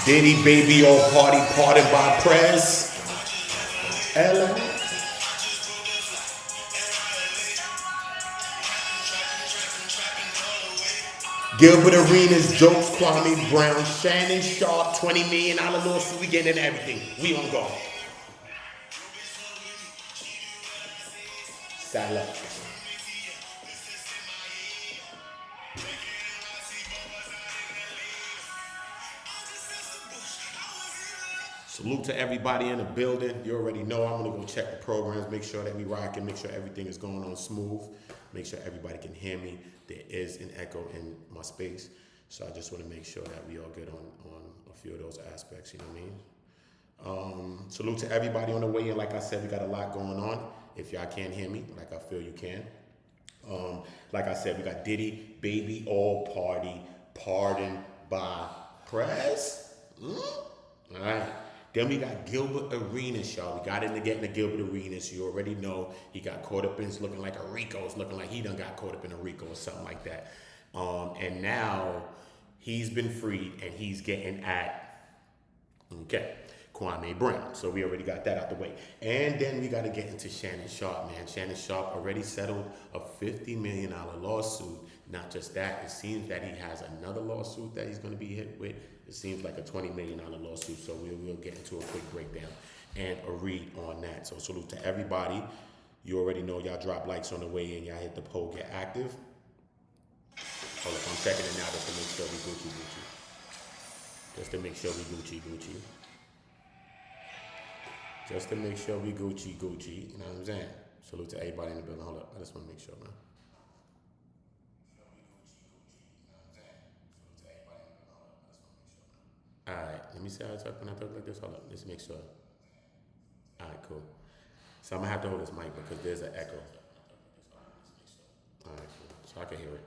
Diddy Baby Oil Party, parted by PREZ. Ella. Gilbert Arenas, jokes, Kwame Brown, Shannon Sharpe, $20 million lawsuit. We getting into everything. We on go. Saddle up. Salute to everybody in the building. You already know I'm gonna go check the programs, make sure that we rocking, make sure everything is going on smooth, make sure everybody can hear me. There is an echo in my space, so I just want to make sure that we all good on a few of those aspects. You know what I mean? Salute to everybody on the way in. Like I said, we got a lot going on. If y'all can't hear me, like I feel you can. Like I said, we got Diddy Baby Oil Party, pardoned by PREZ. All right. Then we got Gilbert Arenas, y'all. We got into getting to Gilbert Arenas. You already know he got caught up in, it's looking like a RICO. It's looking like he done got caught up in a RICO or something like that. And now he's been freed and he's getting at, Kwame Brown. So we already got that out the way. And then we got to get into Shannon Sharpe, man. Shannon Sharpe already settled a $50 million lawsuit. Not just that, it seems that he has another lawsuit that he's going to be hit with. It seems like a $20 million lawsuit. So we'll get into a quick breakdown and a read on that. So salute to everybody. You already know y'all drop likes on the way in. Y'all hit the poll, get active. Hold up, I'm checking it now just to make sure we Gucci. Just to make sure we Gucci. Just to make sure we Gucci. You know what I'm saying? Salute to everybody in the building. Hold up, I just want to make sure, man. All right, let me see how I talk when I talk like this. Hold up, let's make sure. All right, cool. So I'm gonna have to hold this mic because there's an echo. All right, cool. So I can hear it.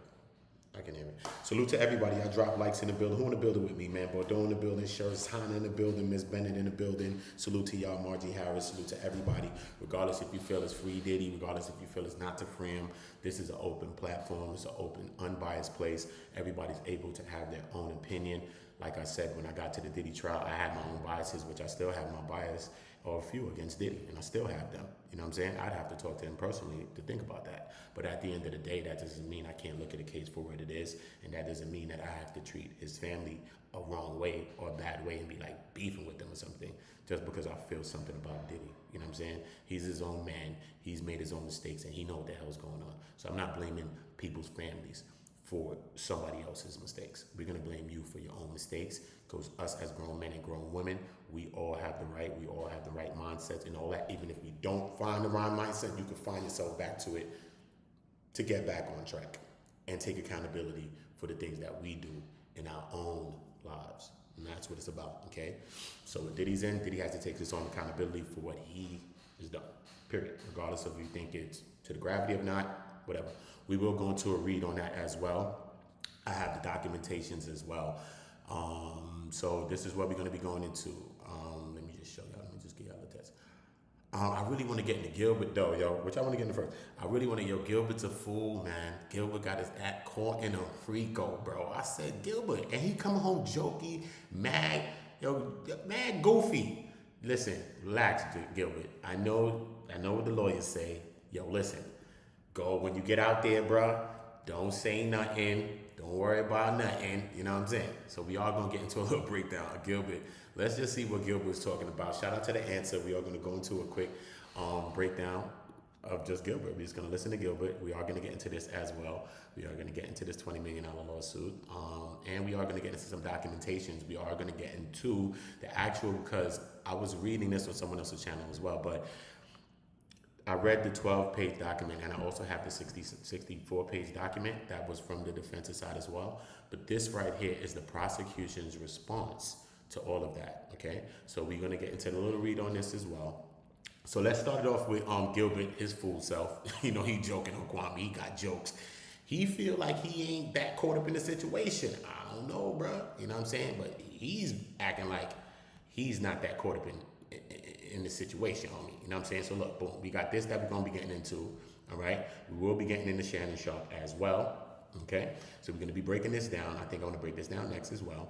Salute to everybody. I drop likes in the building. Who in the building with me, man? Bordeaux in the building. Shirts, Hannah in the building. Miss Bennett in the building. Salute to y'all, Margie Harris. Salute to everybody. Regardless if you feel it's free Diddy, regardless if you feel it's not to free him, this is an open platform. It's an open, unbiased place. Everybody's able to have their own opinion. Like I said, when I got to the Diddy trial, I had my own biases, which I still have my bias, or a few against Diddy, and I still have them. You know what I'm saying? I'd have to talk to him personally to think about that. But at the end of the day, that doesn't mean I can't look at a case for what it is, and that doesn't mean that I have to treat his family a wrong way or a bad way and be like beefing with them or something just because I feel something about Diddy. You know what I'm saying? He's his own man. He's made his own mistakes, and he knows what the hell's going on. So I'm not blaming people's families for somebody else's mistakes. We're gonna blame you for your own mistakes, because us as grown men and grown women, we all have the right mindsets and all that. Even if we don't find the right mindset, you can find yourself back to it to get back on track and take accountability for the things that we do in our own lives. And that's what it's about, okay? So with Diddy's in, Diddy has to take his own accountability for what he has done, period. Regardless of if you think it's to the gravity or not, whatever. We will go into a read on that as well. I have the documentations as well. So this is what we're going to be going into. Let me just show y'all. Let me just give y'all the test. I really want to get into Gilbert though, yo. Which I want to get into first. I really want to, Gilbert's a fool, man. Gilbert got his act caught in a RICO, bro. I said Gilbert, and he come home jokey, mad, mad goofy. Listen, relax, Gilbert. I know what the lawyers say. Listen. Go when you get out there, bro. Don't say nothing. Don't worry about nothing. You know what I'm saying? So we are gonna get into a little breakdown of Gilbert. Let's just see what Gilbert's talking about. Shout out to the answer. We are gonna go into a quick breakdown of just Gilbert. We're just gonna listen to Gilbert. We are gonna get into this as well. We are gonna get into this $20 million lawsuit, and we are gonna get into some documentations. We are gonna get into the actual, because I was reading this on someone else's channel as well, but I read the 12-page document, and I also have the 64-page document that was from the defense's side as well. But this right here is the prosecution's response to all of that, okay? So we're going to get into the little read on this as well. So let's start it off with Gilbert, his fool self. He joking on Kwame. He got jokes. He feel like he ain't that caught up in the situation. I don't know, bro. You know what I'm saying? But he's acting like he's not that caught up in the situation, homie. You know what I'm saying? So look, boom, we got this that we're going to be getting into, all right? We will be getting into Shannon Sharpe as well, okay? So we're going to be breaking this down. I think I want to break this down next as well.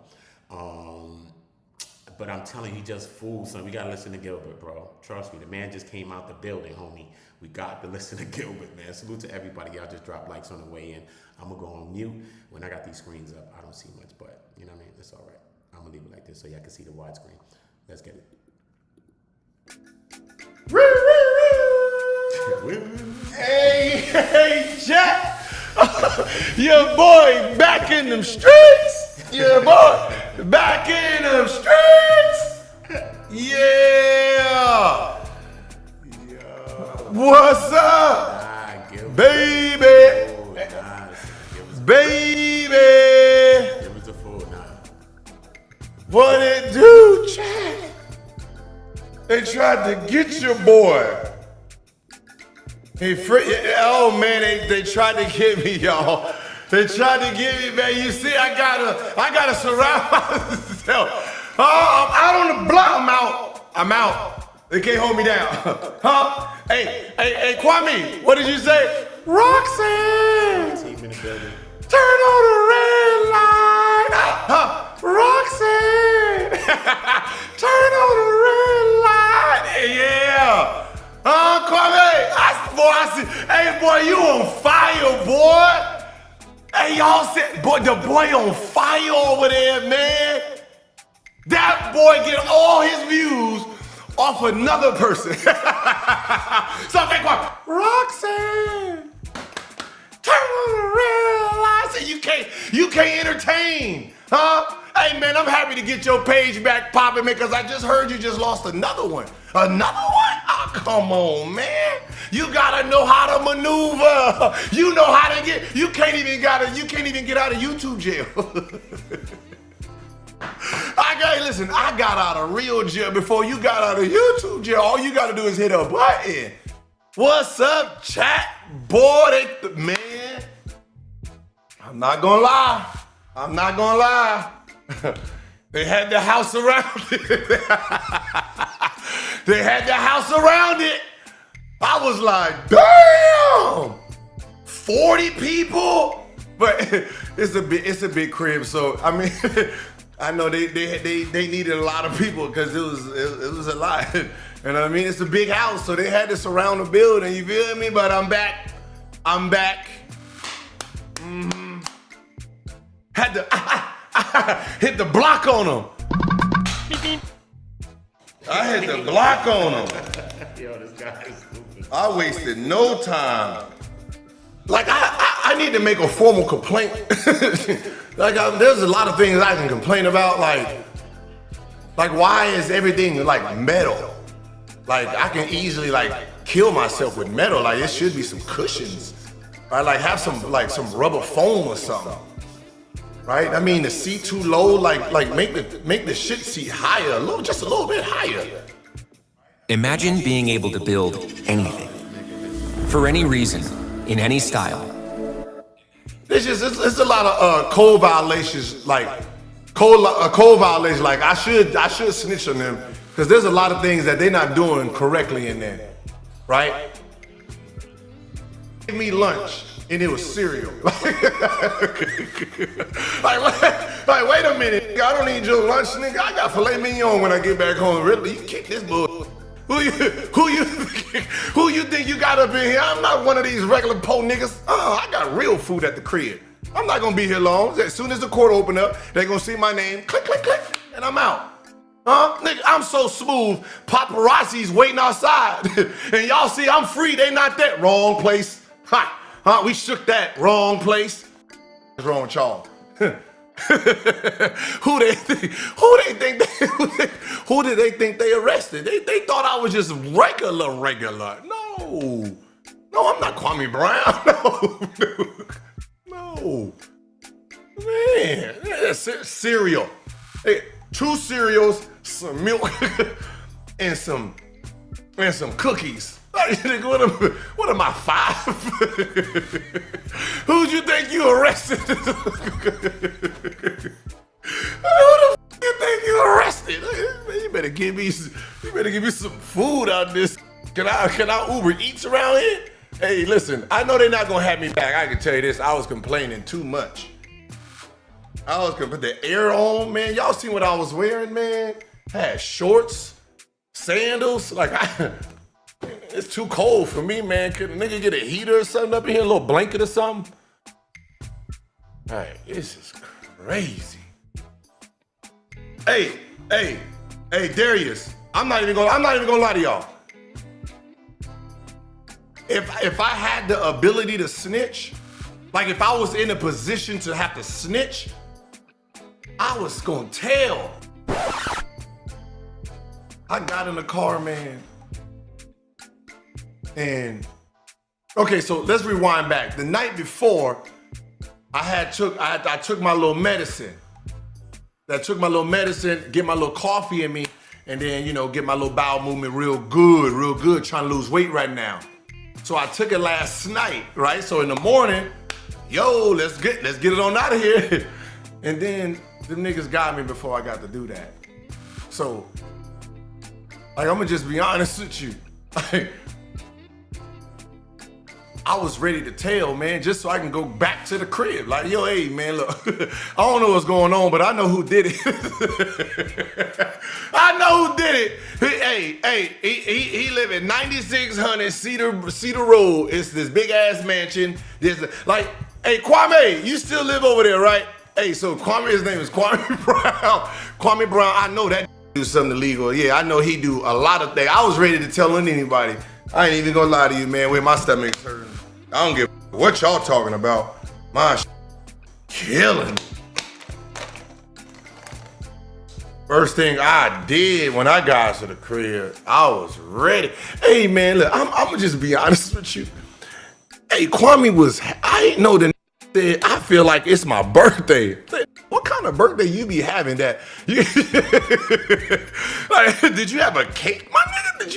But I'm telling you, he just fooled some. We gotta listen to Gilbert, bro. Trust me, the man just came out the building, homie. We got to listen to Gilbert, man. Salute to everybody. Y'all just drop likes on the way in. I'm gonna go on mute. When I got these screens up, I don't see much, but you know what I mean? It's all right. I'm gonna leave it like this so y'all can see the widescreen. Let's get it. Hey, Jack. Your boy back in them streets. Your boy back in them streets. Yeah. What's up, baby? Baby. What it do, Jack? They tried to get your boy. Oh man, they tried to get me, y'all. They tried to get me, man. You see, I gotta surround myself. I'm out on the block. I'm out. They can't hold me down. Huh? Hey, Kwame, what did you say? Roxanne! Turn on the red light! Roxanne! Turn on the red light! Yeah! Kwame! I see. Hey, boy, you on fire, boy! Hey, y'all said, boy, the boy on fire over there, man! That boy get all his views off another person. So they go, Roxanne, turn on the red light. So you can't entertain, huh? Hey man, I'm happy to get your page back popping because I just heard you just lost another one. Another one? Oh, come on, man. You gotta know how to maneuver. You know how to get. You can't even get out of YouTube jail. I got out of real jail before you got out of YouTube jail. All you gotta do is hit a button. What's up, chat? Boy, man. I'm not gonna lie. They had the house around it. They had the house around it. I was like, damn, 40 people. But it's a big crib, so I mean. I know they needed a lot of people because it was a lot. You know what I mean? It's a big house, so they had to surround the building, you feel me? But I'm back. Had to hit the block on them. I hit the block on them. Yo, this guy is stupid. I wasted no time. Like I need to make a formal complaint. There's a lot of things I can complain about, like why is everything like metal? Like I can easily like kill myself with metal. Like it should be some cushions, right? Like have some rubber foam or something, right? I mean the seat too low, like make the shit seat higher, just a little bit higher. Imagine being able to build anything, for any reason, in any style. It's a lot of code violations, like code violations. Like I should snitch on them because there's a lot of things that they're not doing correctly in there, right? Give me lunch and it was cereal. like wait a minute, I don't need your lunch, nigga. I got filet mignon when I get back home. Really, you kick this bull. Who you think you got up in here? I'm not one of these regular po niggas. I got real food at the crib. I'm not gonna be here long. As soon as the court open up, they gonna see my name, click, click, click, and I'm out. Nigga, I'm so smooth. Paparazzi's waiting outside. And y'all see I'm free, they not that. Wrong place. We shook that. Wrong place. What's wrong with y'all? Who did they think they arrested? They thought I was just regular. No, I'm not Kwame Brown. No. Man, cereal. Hey, 2 cereals, some milk, and some cookies. What am I, 5? Who'd you think you arrested? Who the you think you arrested? You better give me some food out this. Can I Uber Eats around here? Hey, listen, I know they're not gonna have me back. I can tell you this, I was complaining too much. I was gonna put the air on, man. Y'all seen what I was wearing, man? had shorts, sandals. Like, it's too cold for me, man. Could a nigga get a heater or something up in here, a little blanket or something? Hey, this is crazy. Hey, Darius. I'm not even gonna lie to y'all. If I had the ability to snitch, like if I was in a position to have to snitch, I was gonna tell. I got in the car, man. And okay, so let's rewind back. The night before, I took my little medicine. I took my little medicine, get my little coffee in me, and then, you know, get my little bowel movement real good, trying to lose weight right now. So I took it last night, right? So in the morning, yo, let's get it on out of here. And then them niggas got me before I got to do that. So, like, I'm gonna just be honest with you. I was ready to tell, man, just so I can go back to the crib. Like, yo, hey, man, look, I don't know what's going on, but I know who did it. I know who did it. He live at 9600 Cedar Road. It's this big ass mansion. Like, hey, Kwame, you still live over there, right? Hey, so Kwame, his name is Kwame Brown. Kwame Brown, I know that do something illegal. Yeah, I know he do a lot of things. I was ready to tell anybody. I ain't even gonna lie to you, man, where my stomach's hurting. I don't give a what y'all talking about. My killing me. First thing I did when I got to the crib, I was ready. Hey, man, look, I'm gonna just be honest with you. Hey, Kwame I ain't know the said, I feel like it's my birthday. What kind of birthday you be having that? Like, did you have a cake? My nigga,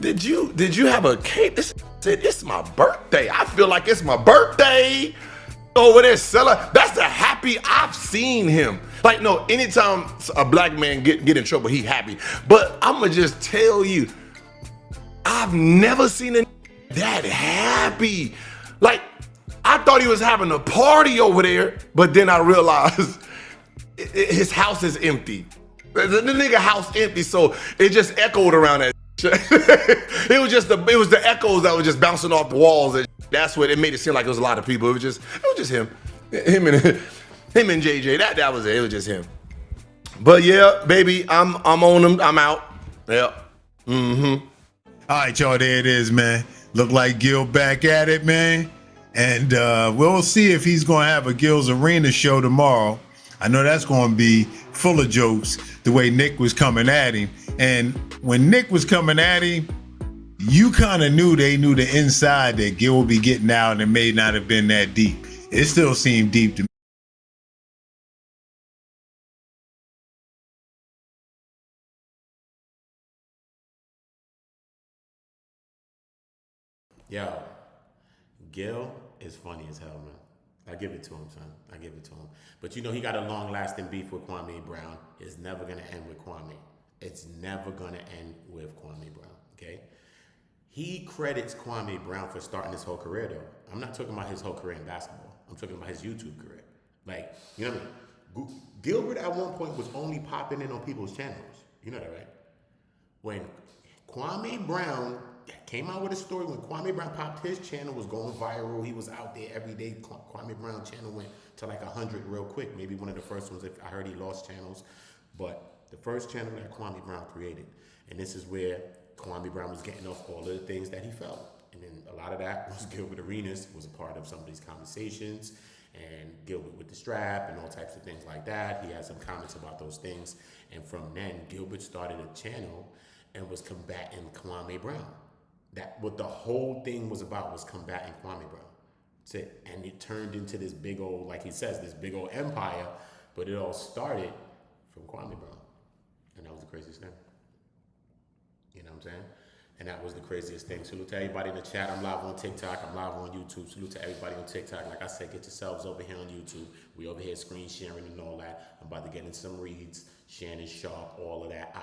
did you have a cake? This said, it's my birthday. I feel like it's my birthday. Over there selling. That's the happy I've seen him. Like, no, anytime a black man get in trouble, he happy. But I'ma just tell you, I've never seen a that happy. Like, I thought he was having a party over there, but then I realized his house is empty. The nigga house empty, so it just echoed around that. It was the echoes that were just bouncing off the walls. And that's what it made it seem like it was a lot of people. It was just him and JJ. That was it. It was just him. But yeah, baby, I'm on him. I'm out. Yeah. Mm-hmm. All right, y'all. There it is, man. Look like Gil back at it, man. And we'll see if he's going to have a Gil's Arena show tomorrow. I know that's going to be full of jokes, the way Nick was coming at him. And when Nick was coming at him, you kind of knew they knew the inside that Gil would be getting out, and it may not have been that deep. It still seemed deep to me. Yo, Gil is funny as hell, man. I give it to him, son. I give it to him. But you know, he got a long-lasting beef with Kwame Brown. It's never going to end with Kwame. It's never going to end with Kwame Brown, okay? He credits Kwame Brown for starting his whole career, though. I'm not talking about his whole career in basketball. I'm talking about his YouTube career. Like, you know what I mean? Gilbert at one point was only popping in on people's channels. You know that, right? When Kwame Brown came out with a story, when Kwame Brown popped, his channel was going viral. He was out there every day. Kwame Brown channel went to like 100 real quick. Maybe one of the first ones. I heard he lost channels, but the first channel that Kwame Brown created. And this is where Kwame Brown was getting off all of the things that he felt. And then a lot of that was Gilbert Arenas was a part of some of these conversations, and Gilbert with the strap and all types of things like that. He had some comments about those things. And from then, Gilbert started a channel and was combating Kwame Brown. That what the whole thing was about was combating Kwame Brown. That's it. And it turned into this big old, like he says, this big old empire, but it all started from Kwame Brown. And that was the craziest thing. You know what I'm saying? And that was the craziest thing. Salute to everybody in the chat. I'm live on TikTok. I'm live on YouTube. Salute to everybody on TikTok. Like I said, get yourselves over here on YouTube. We over here screen sharing and all that. I'm about to get into some reads. Shannon Sharpe, all of that.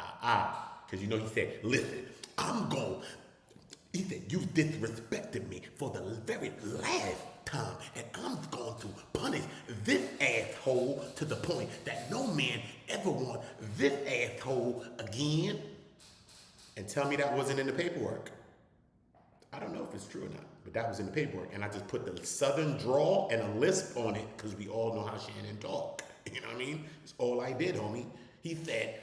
Because you know he said, listen, he said, you disrespected me for the very last time, and I'm going to punish this asshole to the point that no man ever ever want this asshole again. And tell me that wasn't in the paperwork. I don't know if it's true or not, but that was in the paperwork. And I just put the southern drawl and a lisp on it because we all know how Shannon talk. You know what I mean? That's all I did, homie. He said,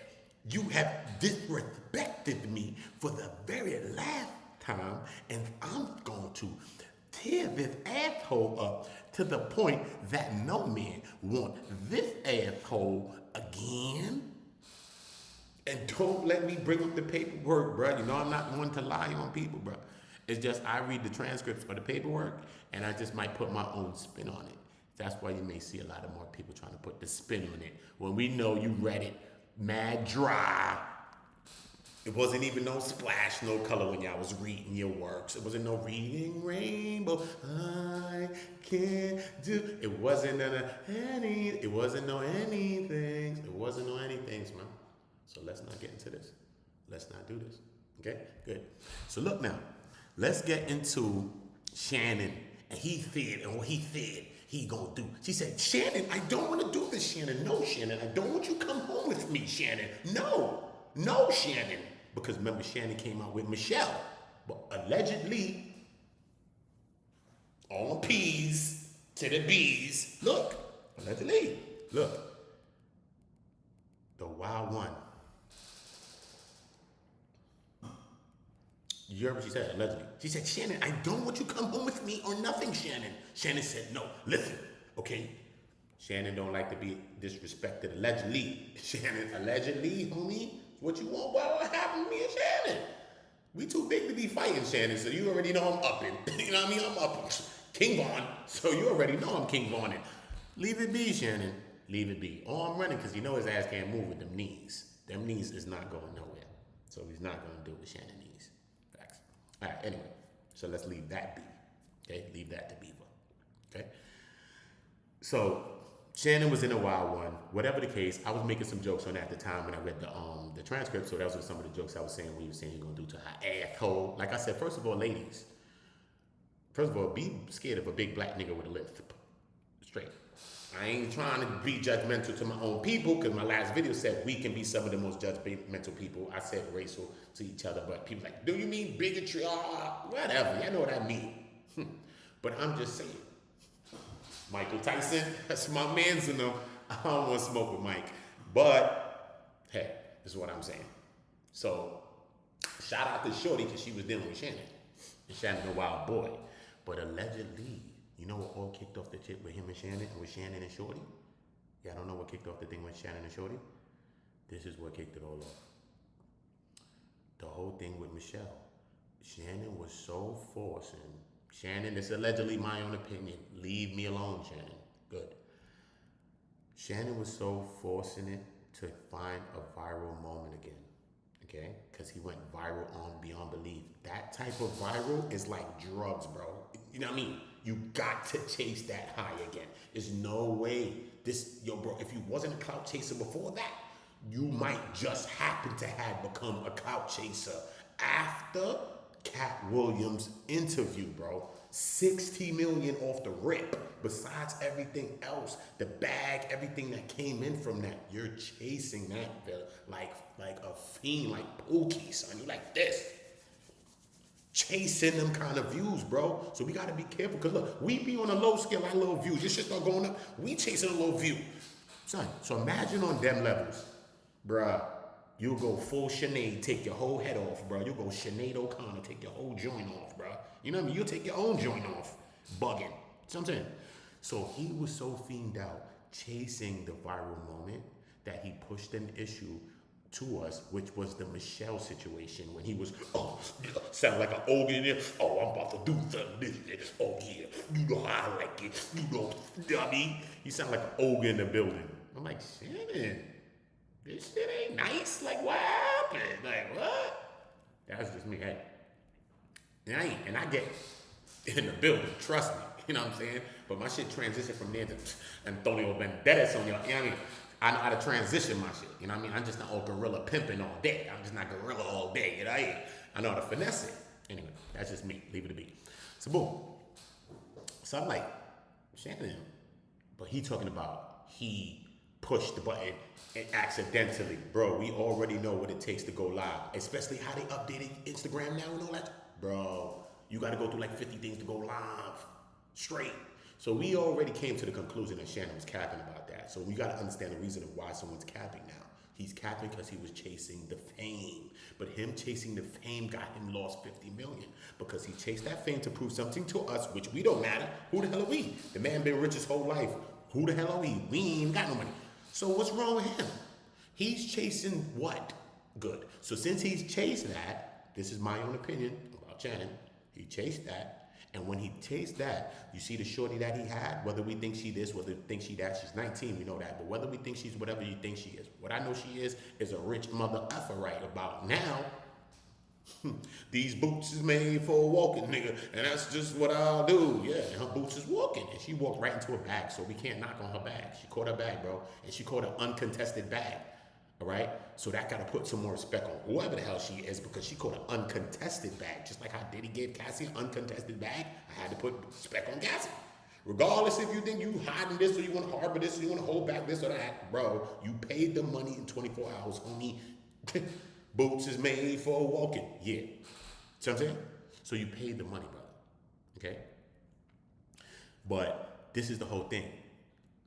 you have disrespected me for the very last time, and I'm going to tear this asshole up to the point that no man want this asshole again. And don't let me bring up the paperwork, bro. You know I'm not one to lie on people, bro. It's just I read the transcripts or the paperwork, and I just might put my own spin on it. That's why you may see a lot of more people trying to put the spin on it. When we know you read it mad dry. It wasn't even no splash, no color when y'all was reading your works. It wasn't no reading rainbow. I can't do. It wasn't any. It wasn't no anything. It wasn't no anything, man. So let's not get into this. Let's not do this. Okay, good. So look now. Let's get into Shannon and he said and what he said he gonna do. She said, Shannon, I don't want to do this, Shannon. No, Shannon, I don't want you to come home with me, Shannon. No, Shannon. Because remember, Shannon came out with Michelle, but allegedly, all P's to the B's. Look, allegedly, look, the wild one. You heard what she said, allegedly. She said, Shannon, I don't want you to come home with me or nothing, Shannon. Shannon said, no, listen, okay? Shannon don't like to be disrespected, allegedly. Shannon, allegedly, homie, what you want? What happened to me and Shannon? We too big to be fighting, Shannon, so you already know I'm upping. You know what I mean? I'm up. King Von, so you already know I'm King Von. Leave it be, Shannon. Leave it be. Oh, I'm running because you know his ass can't move with them knees. Them knees is not going nowhere. So he's not going to do it with Shannon knees. Facts. All right, anyway. So let's leave that be. Okay? Leave that to Beaver. Okay? So Shannon was in a wild one. Whatever the case, I was making some jokes on that at the time when I read the transcript. So that was some of the jokes I was saying when he was saying he's going to do to her asshole. Like I said, first of all, ladies. First of all, be scared of a big black nigga with a lisp. Straight. I ain't trying to be judgmental to my own people because my last video said we can be some of the most judgmental people. I said racial to each other, but people like, do you mean bigotry? Whatever, you know what I mean. But I'm just saying. Michael Tyson, that's my man's in them. I don't want to smoke with Mike. But, hey, this is what I'm saying. So, shout out to Shorty because she was dealing with Shannon. And Shannon's a wild boy. But allegedly, you know what all kicked off the shit with him and Shannon and with Shannon and Shorty? Yeah, I don't know what kicked off the thing with Shannon and Shorty. This is what kicked it all off. The whole thing with Michelle. Shannon was so forcing. Shannon, it's allegedly my own opinion. Leave me alone, Shannon. Good. Shannon was so forcing it to find a viral moment again. Okay? Because he went viral on Beyond Belief. That type of viral is like drugs, bro. You know what I mean? You got to chase that high again. There's no way bro, if you wasn't a clout chaser before that, you might just happen to have become a clout chaser after Cat Williams' interview, bro. 60 million off the rip. Besides everything else, the bag, everything that came in from that, you're chasing that like a fiend, like Pookie, son. You like this. Chasing them kind of views, bro. So we gotta be careful, because look, we be on a low scale, our low views. Your shit start going up, we chasing a low view. Son, so imagine on them levels, bruh. You'll go full Sinead, take your whole head off, bro. You'll go Sinead O'Connor, take your whole joint off, bro. You know what I mean? You'll take your own joint off, bugging. See what I'm saying? So he was so fiended out, chasing the viral moment, that he pushed an issue to us, which was the Michelle situation, when he was, sound like an old in there. Oh, I'm about to do something. Oh yeah, you know how I like it. You know what I mean? He sound like an ogre in the building. I'm like, Shannon, this shit ain't nice. Like, what happened? Like, what? That's just me. Hey, and I get in the building. Trust me. You know what I'm saying? But my shit transitioned from there to Antonio Banderas on y'all. You know what I mean? I know how to transition my shit. You know what I mean? I'm just not all gorilla pimping all day. I'm just not gorilla all day. You know what I mean? I know how to finesse it. Anyway, that's just me. Leave it to be. So boom. So I'm like, Shannon, but he talking about he push the button and accidentally. Bro, we already know what it takes to go live, especially how they updated Instagram now and all that. Bro, you got to go through like 50 things to go live straight. So we already came to the conclusion that Shannon was capping about that. So we got to understand the reason of why someone's capping now. He's capping because he was chasing the fame. But him chasing the fame got him lost 50 million because he chased that fame to prove something to us, which we don't matter. Who the hell are we? The man been rich his whole life. Who the hell are we? We ain't got no money. So what's wrong with him? He's chasing what? Good. So since he's chased that, this is my own opinion about Shannon. He chased that. And when he chased that, you see the shorty that he had, whether we think she this, whether we think she that, she's 19, we know that. But whether we think she's whatever you think she is, what I know she is a rich mother effer right about now. These boots is made for walking, nigga. And that's just what I'll do. Yeah, and her boots is walking. And she walked right into a bag, so we can't knock on her bag. She caught her bag, bro. And she caught an uncontested bag. All right? So that got to put some more respect on whoever the hell she is because she caught an uncontested bag. Just like how Diddy gave Cassie an uncontested bag, I had to put respect on Cassie. Regardless if you think you hiding this or you want to harbor this or you want to hold back this or that, bro, you paid the money in 24 hours, homie. Boots is made for walking. Yeah. See what I'm saying? So you paid the money, brother. Okay? But this is the whole thing.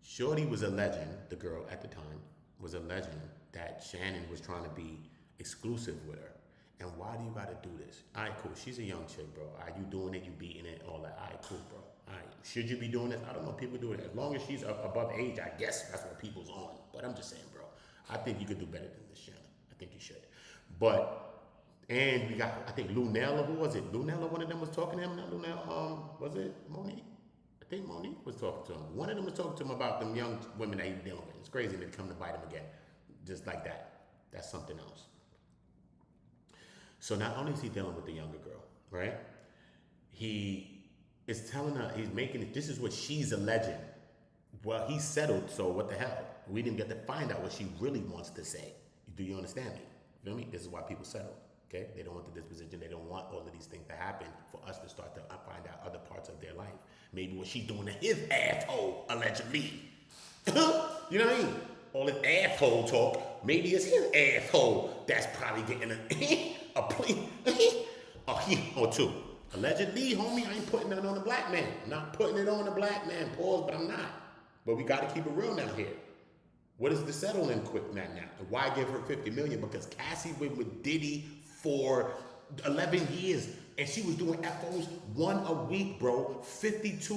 Shorty was a legend, the girl at the time was a legend that Shannon was trying to be exclusive with her. And why do you gotta do this? All right, cool. She's a young chick, bro. Are you doing it? You beating it? All that. All right, cool, bro. All right. Should you be doing this? I don't know. People do it. As long as she's above age, I guess that's what people's on. But I'm just saying, bro. I think you could do better than this, Shannon. I think you should. But, and we got, I think Lunella, who was it? Lunella, one of them was talking to him. Not Lunella, was it Monique? I think Monique was talking to him. One of them was talking to him about them young women that he's dealing with. It's crazy that they come to bite him again. Just like that. That's something else. So not only is he dealing with the younger girl, right? He is telling her, he's making it, this is what she's a legend. Well, he settled, so what the hell? We didn't get to find out what she really wants to say. Do you understand me? You feel me? This is why people settle, okay? They don't want the disposition. They don't want all of these things to happen for us to start to find out other parts of their life. Maybe what she's doing to his asshole, allegedly. You know what I mean? All this asshole talk, maybe it's his asshole that's probably getting a plea, or two. Allegedly, homie, I ain't putting that on the black man. I'm not putting it on the black man, pause, but I'm not. But we got to keep it real now here. What is the settling quick now? And why give her 50 million? Because Cassie went with Diddy for 11 years. And she was doing FOs one a week, bro. 52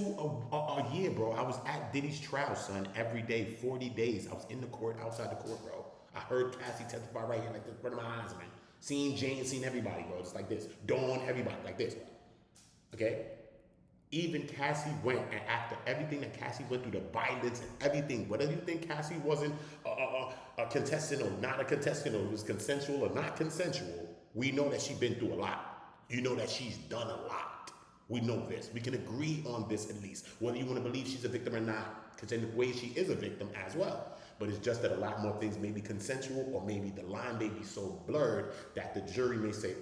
a year, bro. I was at Diddy's trial, son, every day, 40 days. I was in the court, outside the court, bro. I heard Cassie testify right here, like this, in front of my eyes, man. Seen Jane, seen everybody, bro. Just like this. Dawn, everybody, like this. Okay? Even Cassie went, and after everything that Cassie went through, the violence and everything, whether you think Cassie wasn't a contestant or not a contestant, or it was consensual or not consensual, we know that she's been through a lot. You know that she's done a lot. We know this. We can agree on this at least. Whether you want to believe she's a victim or not, because in a way she is a victim as well. But it's just that a lot more things may be consensual, or maybe the line may be so blurred that the jury may say,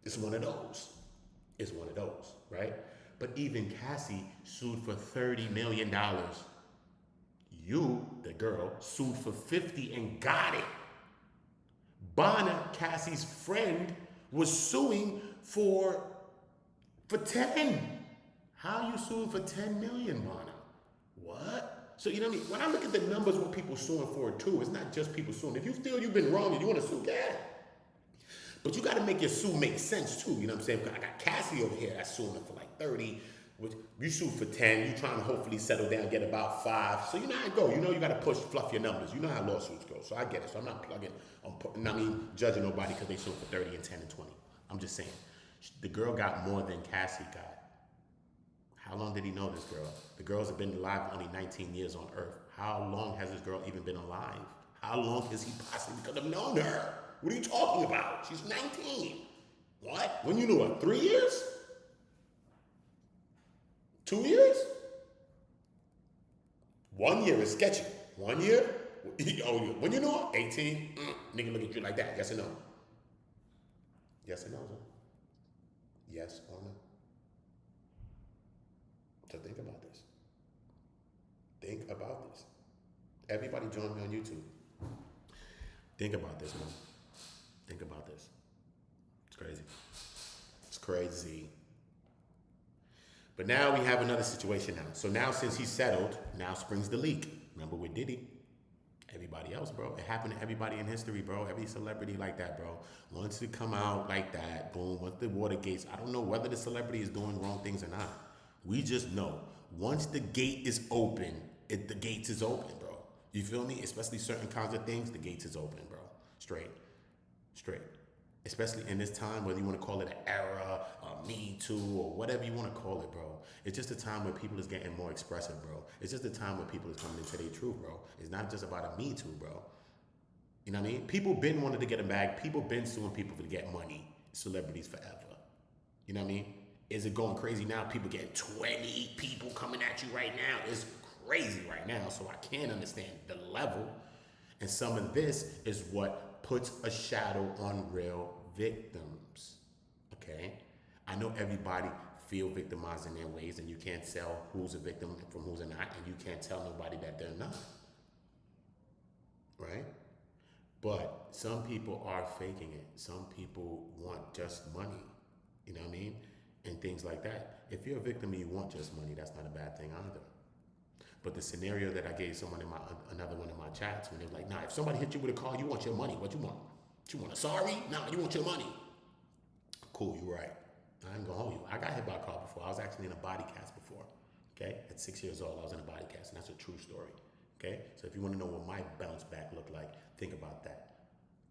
it's one of those. It's one of those, right? But even Cassie sued for $30 million. You, the girl, sued for 50 and got it. Bonner, Cassie's friend, was suing for 10. How you suing for 10 million, Bonner? What? So you know what I mean? When I look at the numbers, what people suing for too, it's not just people suing. If you feel you've been wrong and you want to sue, yeah. But you got to make your sue make sense too. You know what I'm saying? I got Cassie over here that's suing for like 30. Which you sue for 10. You trying to hopefully settle down, get about 5. So you know how it go. You know you got to fluff your numbers. You know how lawsuits go. So I get it. So I'm not judging nobody because they sued for 30 and 10 and 20. I'm just saying. The girl got more than Cassie got. How long did he know this girl? The girls have been alive only 19 years on Earth. How long has this girl even been alive? How long has he possibly could have known her? What are you talking about? She's 19. What? When you knew her? 3 years? 2 years? 1 year is sketchy. 1 year? Oh, when you know her? 18? Nigga look at you like that. Yes or no? Yes or no, sir? Yes or no? So think about this. Think about this. Everybody join me on YouTube. Think about this, man. Think about this. It's crazy. It's crazy. But now we have another situation now. So now since he's settled, now springs the leak. Remember with Diddy? Everybody else, bro. It happened to everybody in history, bro. Every celebrity like that, bro. Once it come out like that, boom, once the Watergates, I don't know whether the celebrity is doing wrong things or not. We just know once the gate is open, the gates is open, bro. You feel me? Especially certain kinds of things, the gates is open, bro. Straight. Especially in this time, whether you want to call it an era, Me Too, or whatever you want to call it, bro. It's just a time where people is getting more expressive, bro. It's just a time where people is coming into their truth, bro. It's not just about a Me Too, bro. You know what I mean? People been wanting to get a bag. People been suing people to get money. Celebrities forever. You know what I mean? Is it going crazy now? People getting 20 people coming at you right now. It's crazy right now, so I can't understand the level. And some of this is what puts a shadow on real victims, okay? I know everybody feel victimized in their ways, and you can't tell who's a victim from who's not, and you can't tell nobody that they're not, right? But some people are faking it. Some people want just money, you know what I mean? And things like that. If you're a victim and you want just money, that's not a bad thing either. But the scenario that I gave someone in another one of my chats, when they were like, nah, if somebody hit you with a car, you want your money. What you want? You want a sorry? Nah, you want your money. Cool, you're right. I ain't gonna hold you. I got hit by a car before. I was actually in a body cast before. Okay? At 6 years old, I was in a body cast, and that's a true story. Okay? So if you want to know what my bounce back looked like, think about that.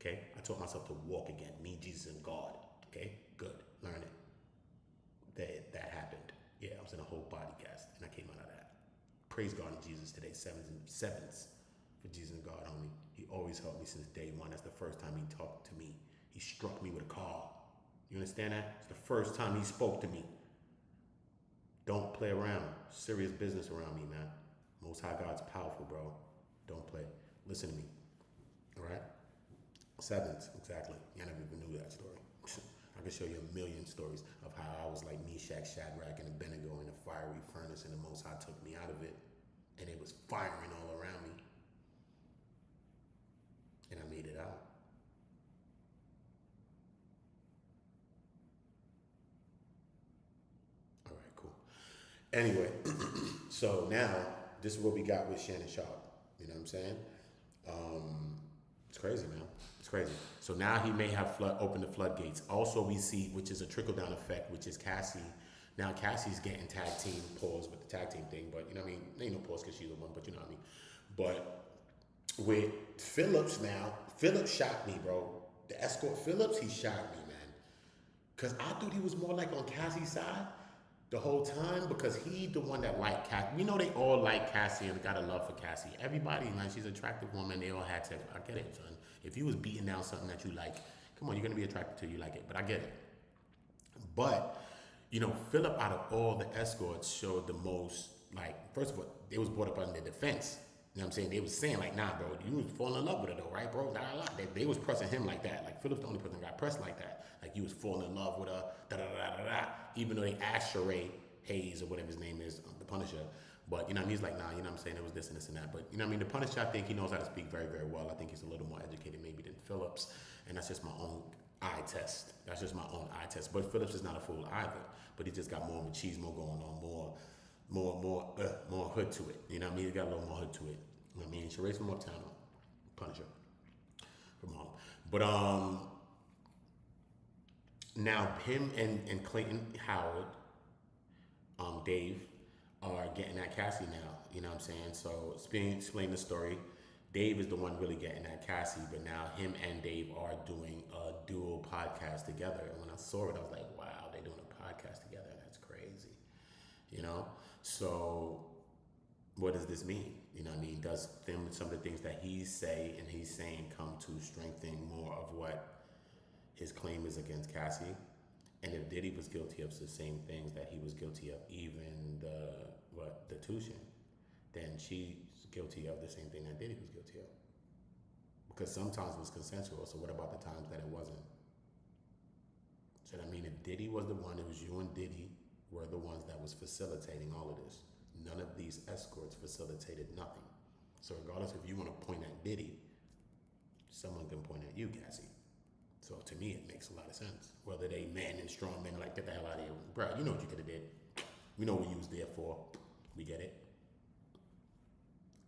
Okay? I taught myself to walk again. Me, Jesus, and God. Okay? Good. Learn it. That happened. Yeah, I was in a whole body cast, and I came out of that. Praise God in Jesus today. Sevens for Jesus and God, homie. He always helped me since day one. That's the first time he talked to me. He struck me with a car. You understand that? It's the first time he spoke to me. Don't play around. Serious business around me, man. Most High God's powerful, bro. Don't play. Listen to me. All right? Sevens, exactly. You never even knew that story. I can show you a million stories of how I was like Meshach, Shadrach, and Abednego in a fiery furnace, and the Most High took me out of it, and it was firing all around me, and I made it out. All right, cool. Anyway, so now this is what we got with Shannon Sharpe. You know what I'm saying? It's crazy, man. It's crazy. So now he may have opened the floodgates. Also, we see, which is a trickle-down effect, which is Cassie. Now Cassie's getting tag team pause with the tag team thing, but you know what I mean? Ain't no pause because she's the one, but you know what I mean? But with Phillips now, Phillips shot me, bro. The escort Phillips, he shot me, man. Because I thought he was more like on Cassie's side the whole time, because he the one that liked Cassie. We know they all like Cassie and got a love for Cassie. Everybody, man, she's an attractive woman. They all had sex. I get it, son. If you was beating down something that you like, come on, you're going to be attracted to, you like it. But I get it. But, you know, Phillip, out of all the escorts, showed the most, like, first of all, they was brought up under defense. You know what I'm saying? They was saying, like, nah, bro, you was falling in love with her, though, right, bro? They was pressing him like that. Like, Phillip's the only person that got pressed like that. Like, you was falling in love with her, da-da-da-da-da. Even though they asked Sheree Hayes, or whatever his name is, the Punisher. But, you know what I mean? He's like, nah, you know what I'm saying? It was this and this and that. But, you know what I mean? The Punisher, I think he knows how to speak very, very well. I think he's a little more educated maybe than Phillips. And that's just my own eye test. That's just my own eye test. But Phillips is not a fool either. But he just got more machismo going on, more hood to it. You know what I mean? He got a little more hood to it. You know what I mean? Sheree's from Uptown, Punisher from home. But now him and Clayton Howard, Dave, are getting at Cassie now. You know what I'm saying? So explain the story. Dave is the one really getting at Cassie, but now him and Dave are doing a dual podcast together. And when I saw it, I was like, wow, they're doing a podcast together. That's crazy. You know? So what does this mean? You know what I mean? Does some of the things that he's saying come to strengthen more of what his claim is against Cassie? And if Diddy was guilty of the same things that he was guilty of, even the tuition, then she's guilty of the same thing that Diddy was guilty of. Because sometimes it was consensual, so what about the times that it wasn't? So I mean, if Diddy was the one, it was you and Diddy were the ones that was facilitating all of this. None of these escorts facilitated nothing. So regardless if you want to point at Diddy, someone can point at you, Cassie. So to me, it makes a lot of sense. Whether they men and strong men, like, get the hell out of here. Bro, you know what you could have did. We know what you was there for. We get it.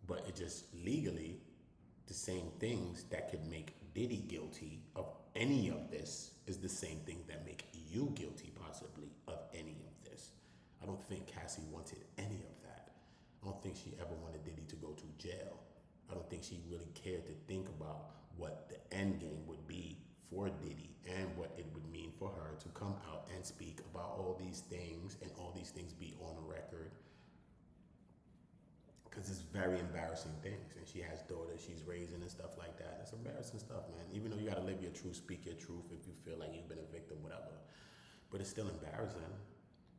But it just legally, the same things that could make Diddy guilty of any of this is the same thing that make you guilty possibly of any of this. I don't think Cassie wanted any of that. I don't think she ever wanted Diddy to go to jail. I don't think she really cared to think about what the end game would be for Diddy and what it would mean for her to come out and speak about all these things and all these things be on a record. Because it's very embarrassing things. And she has daughters she's raising and stuff like that. It's embarrassing stuff, man. Even though you got to live your truth, speak your truth if you feel like you've been a victim, whatever. But it's still embarrassing.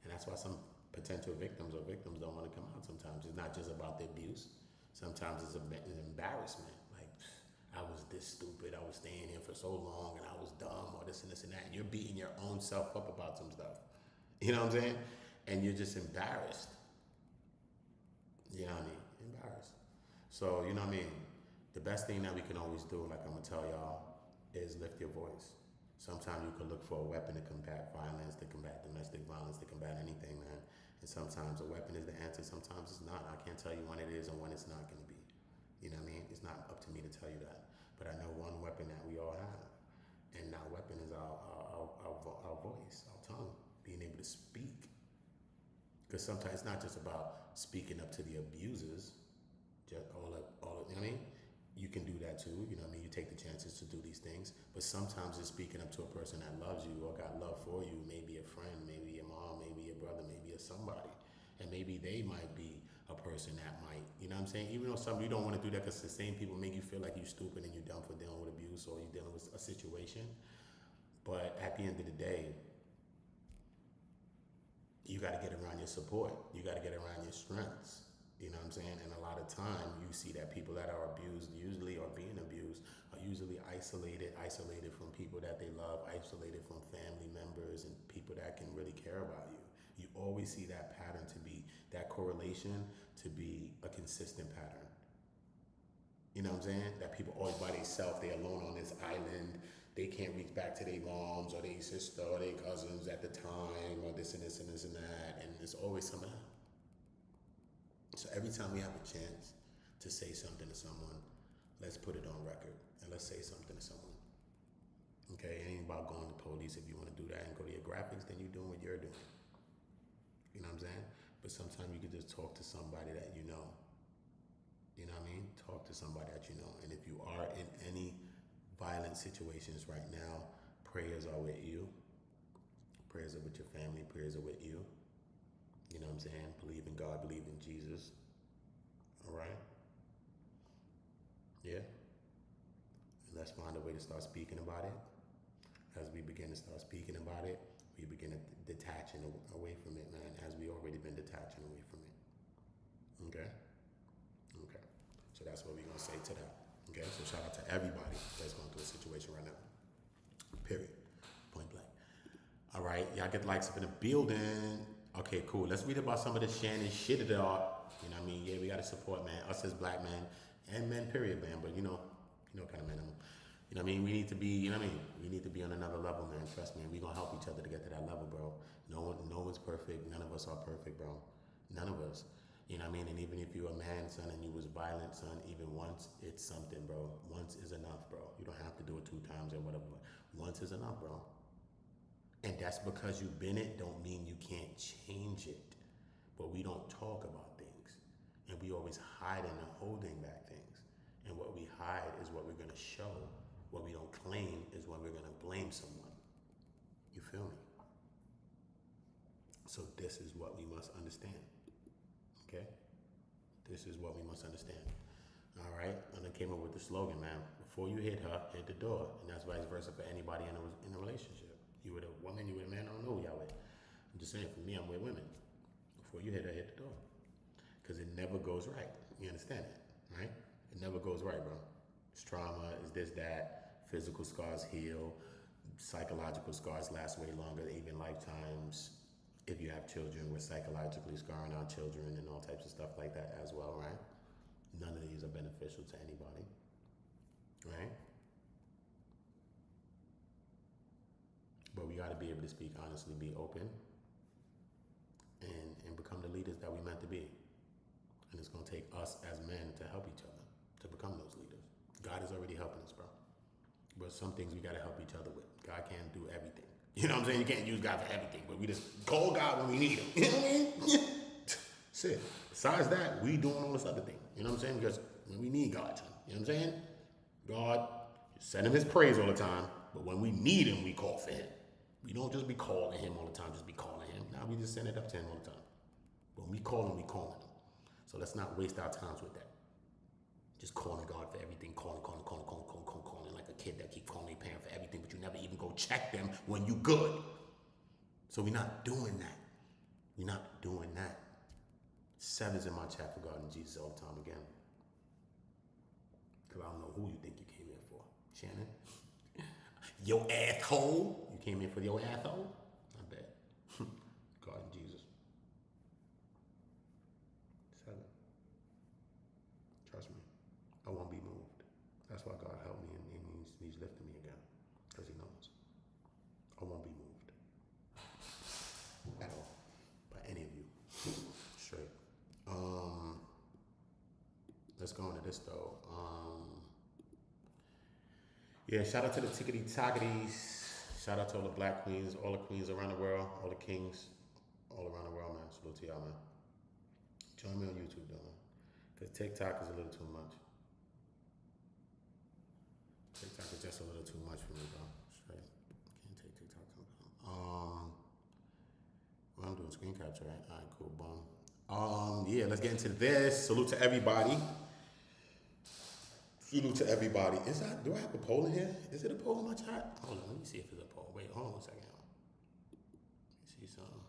And that's why some potential victims or victims don't want to come out sometimes. It's not just about the abuse. Sometimes it's an embarrassment. Like, I was this stupid. I was staying here for so long and I was dumb or this and this and that. And you're beating your own self up about some stuff. You know what I'm saying? And you're just embarrassed. You know what I mean? Embarrassed. So, you know what I mean? The best thing that we can always do, like I'm going to tell y'all, is lift your voice. Sometimes you can look for a weapon to combat violence, to combat domestic violence, to combat anything, man. And sometimes a weapon is the answer. Sometimes it's not. I can't tell you when it is and when it's not going to be. You know what I mean? It's not up to me to tell you that. But I know one weapon that we all have. And that weapon is our voice, our tongue, being able to speak. Because sometimes it's not just about speaking up to the abusers, just all of, you know what I mean? You can do that too, you know what I mean? You take the chances to do these things, but sometimes it's speaking up to a person that loves you or got love for you, maybe a friend, maybe your mom, maybe your brother, maybe a somebody. And maybe they might be a person that might, you know what I'm saying? Even though some you don't want to do that because the same people make you feel like you're stupid and you're dumb for dealing with abuse or you're dealing with a situation. But at the end of the day, you got to get around your support. You got to get around your strengths. You know what I'm saying? And a lot of time you see that people that are abused usually or being abused are usually isolated from people that they love, isolated from family members and people that can really care about you. You always see that pattern to be, that correlation to be a consistent pattern. You know what I'm saying? That people always by themselves, they're alone on this island. They can't reach back to their moms or their sister or their cousins at the time or this and this and this and that. And there's always something else. So every time we have a chance to say something to someone, let's put it on record and let's say something to someone. Okay, it ain't about going to police. If you want to do that and go to your graphics, then you're doing what you're doing. You know what I'm saying? But sometimes you can just talk to somebody that you know. You know what I mean? Talk to somebody that you know. And if you are in any violent situations right now, prayers are with you. Prayers are with your family. Prayers are with you. You know what I'm saying? Believe in God. Believe in Jesus. All right? Yeah? And let's find a way to start speaking about it. As we begin to start speaking about it, we begin to detaching away from it, man, as we already been detaching away from it. Okay? Okay. So that's what we're going to say to that. Okay? So shout out to everybody that's going through a situation right now. Period. Point blank. All right. Y'all get likes up in the building. Okay, cool. Let's read about some of the Shannon shit it all. You know what I mean? Yeah, we got to support, man. Us as black men and men, period, man. But you know what kind of men I'm. You know what I mean? We need to be, you know what I mean? We need to be on another level, man. Trust me. We're going to help each other to get to that level, bro. No one's perfect. None of us are perfect, bro. None of us. You know what I mean? And even if you're a man, son, and you was violent, son, even once, it's something, bro. Once is enough, bro. You don't have to do it 2 times or whatever. Once is enough, bro. And that's because you've been it, don't mean you can't change it. But we don't talk about things. And we always hide and holding back things. And what we hide is what we're going to show. What we don't claim is when we're going to blame someone. You feel me? So this is what we must understand. Okay? This is what we must understand. All right? And I came up with the slogan, man. Before you hit her, hit the door. And that's vice versa for anybody in a relationship. You with a woman, you with a man, I don't know who y'all with. I'm just saying, for me, I'm with women. Before you hit her, hit the door. Because it never goes right. You understand that, right? It never goes right, bro. It's trauma, it's this, that. Physical scars heal. Psychological scars last way longer, even lifetimes. if you have children, we're psychologically scarring our children and all types of stuff like that as well, right? None of these are beneficial to anybody, right? But we got to be able to speak honestly, be open, and become the leaders that we meant to be. And it's going to take us as men to help each other to become those leaders. God is already helping us, bro. But some things we got to help each other with. God can't do everything. You know what I'm saying? You can't use God for everything, but we just call God when we need him. You know what I mean? That's it. Besides that, we doing all this other thing. You know what I'm saying? Because when we need God, you know what I'm saying? God, send him his praise all the time, but when we need him, we call for him. We don't just be calling him all the time, just be calling him. Now we just send it up to him all the time. When we call him, we calling him. So let's not waste our times with that. Just calling God for everything, calling like a kid that keep calling their parent for everything, but you never even go check them when you good. So we're not doing that. We're not doing that. 7's in my chat for God and Jesus all the time again. Because I don't know who you think you came here for. Shannon? Your asshole? You came here for your asshole? Not bad. God and Jesus. 7. Trust me. I won't be moved. That's why God helped me and he's lifting me again. Because he knows. I won't be moved. At all. By any of you. Straight. Let's go into this though. Yeah, shout out to the Tickety Tocketies. Shout out to all the black queens, all the queens around the world, all the kings all around the world, man. Salute to y'all, man. Join me on YouTube though, man. Because TikTok is a little too much. TikTok is just a little too much for me, bro. Straight. Can't take TikTok sometimes. Well, I'm doing screen capture, right? All right, cool, boom. Yeah, let's get into this. Salute to everybody. Salute to everybody. Do I have a poll in here? Is it a poll in my chat? Hold on, let me see if it's a poll. Wait, hold on a second. Let me see something.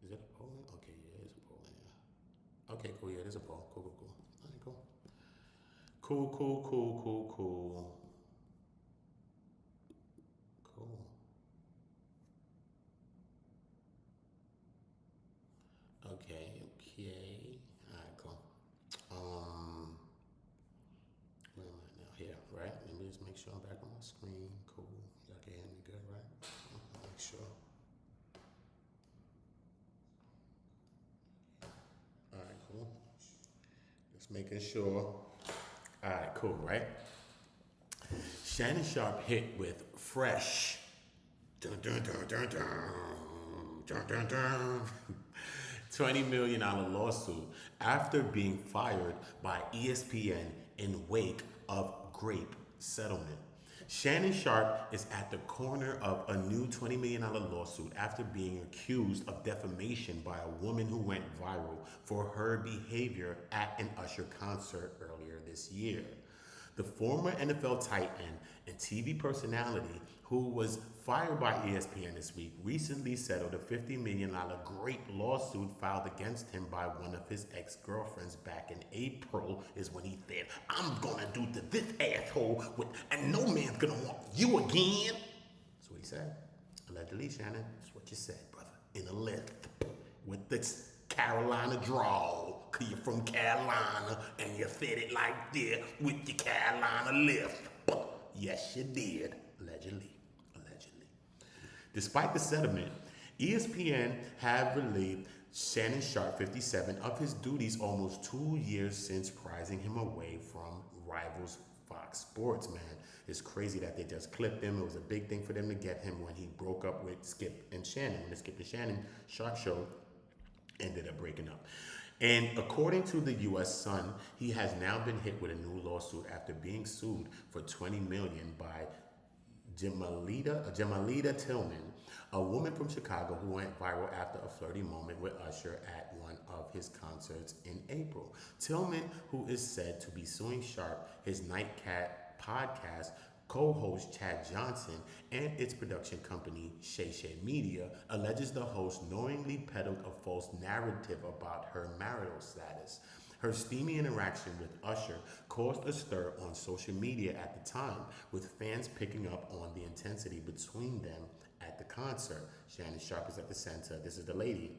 Is it a poll? Okay, yeah, there's a poll in here. Okay, cool, yeah, there's a poll. Cool. All right, cool. Cool. Okay. All right, cool. Where am I now? Here, right? Let me just make sure I'm back on my screen. Cool. Y'all can hear me good, right? Make sure. All right, cool. Just making sure. All right, cool, right? Shannon Sharpe hit with Fresh. Dun, dun, dun, dun, dun. Dun, dun, dun. $20 million lawsuit after being fired by ESPN in wake of grape settlement. Shannon Sharpe is at the corner of a new $20 million lawsuit after being accused of defamation by a woman who went viral for her behavior at an Usher concert earlier this year. The former NFL tight end and TV personality who was fired by ESPN this week recently settled a $50 million grape lawsuit filed against him by one of his ex-girlfriends back in April is when he said, I'm gonna do to this asshole and no man's gonna want you again. That's what he said. Allegedly, Shannon, that's what you said, brother. In a lift with the Carolina drawl, cause you're from Carolina and you said it like this with your Carolina lift. Yes, you did. Allegedly. Despite the settlement, ESPN have relieved Shannon Sharpe, 57, of his duties almost 2 years since prizing him away from rivals Fox Sports, man. It's crazy that they just clipped him. It was a big thing for them to get him when he broke up with Skip and Shannon. When the Skip and Shannon Sharpe show ended up breaking up. And according to the U.S. Sun, he has now been hit with a new lawsuit after being sued for $20 million by Jamalita Tillman, a woman from Chicago who went viral after a flirty moment with Usher at one of his concerts in April. Tillman, who is said to be suing Sharpe, his Nightcat podcast co-host Chad Johnson, and its production company Shay Shay Media, alleges the host knowingly peddled a false narrative about her marital status. Her steamy interaction with Usher caused a stir on social media at the time, with fans picking up on the intensity between them at the concert. Shannon Sharpe is at the center. This is the lady.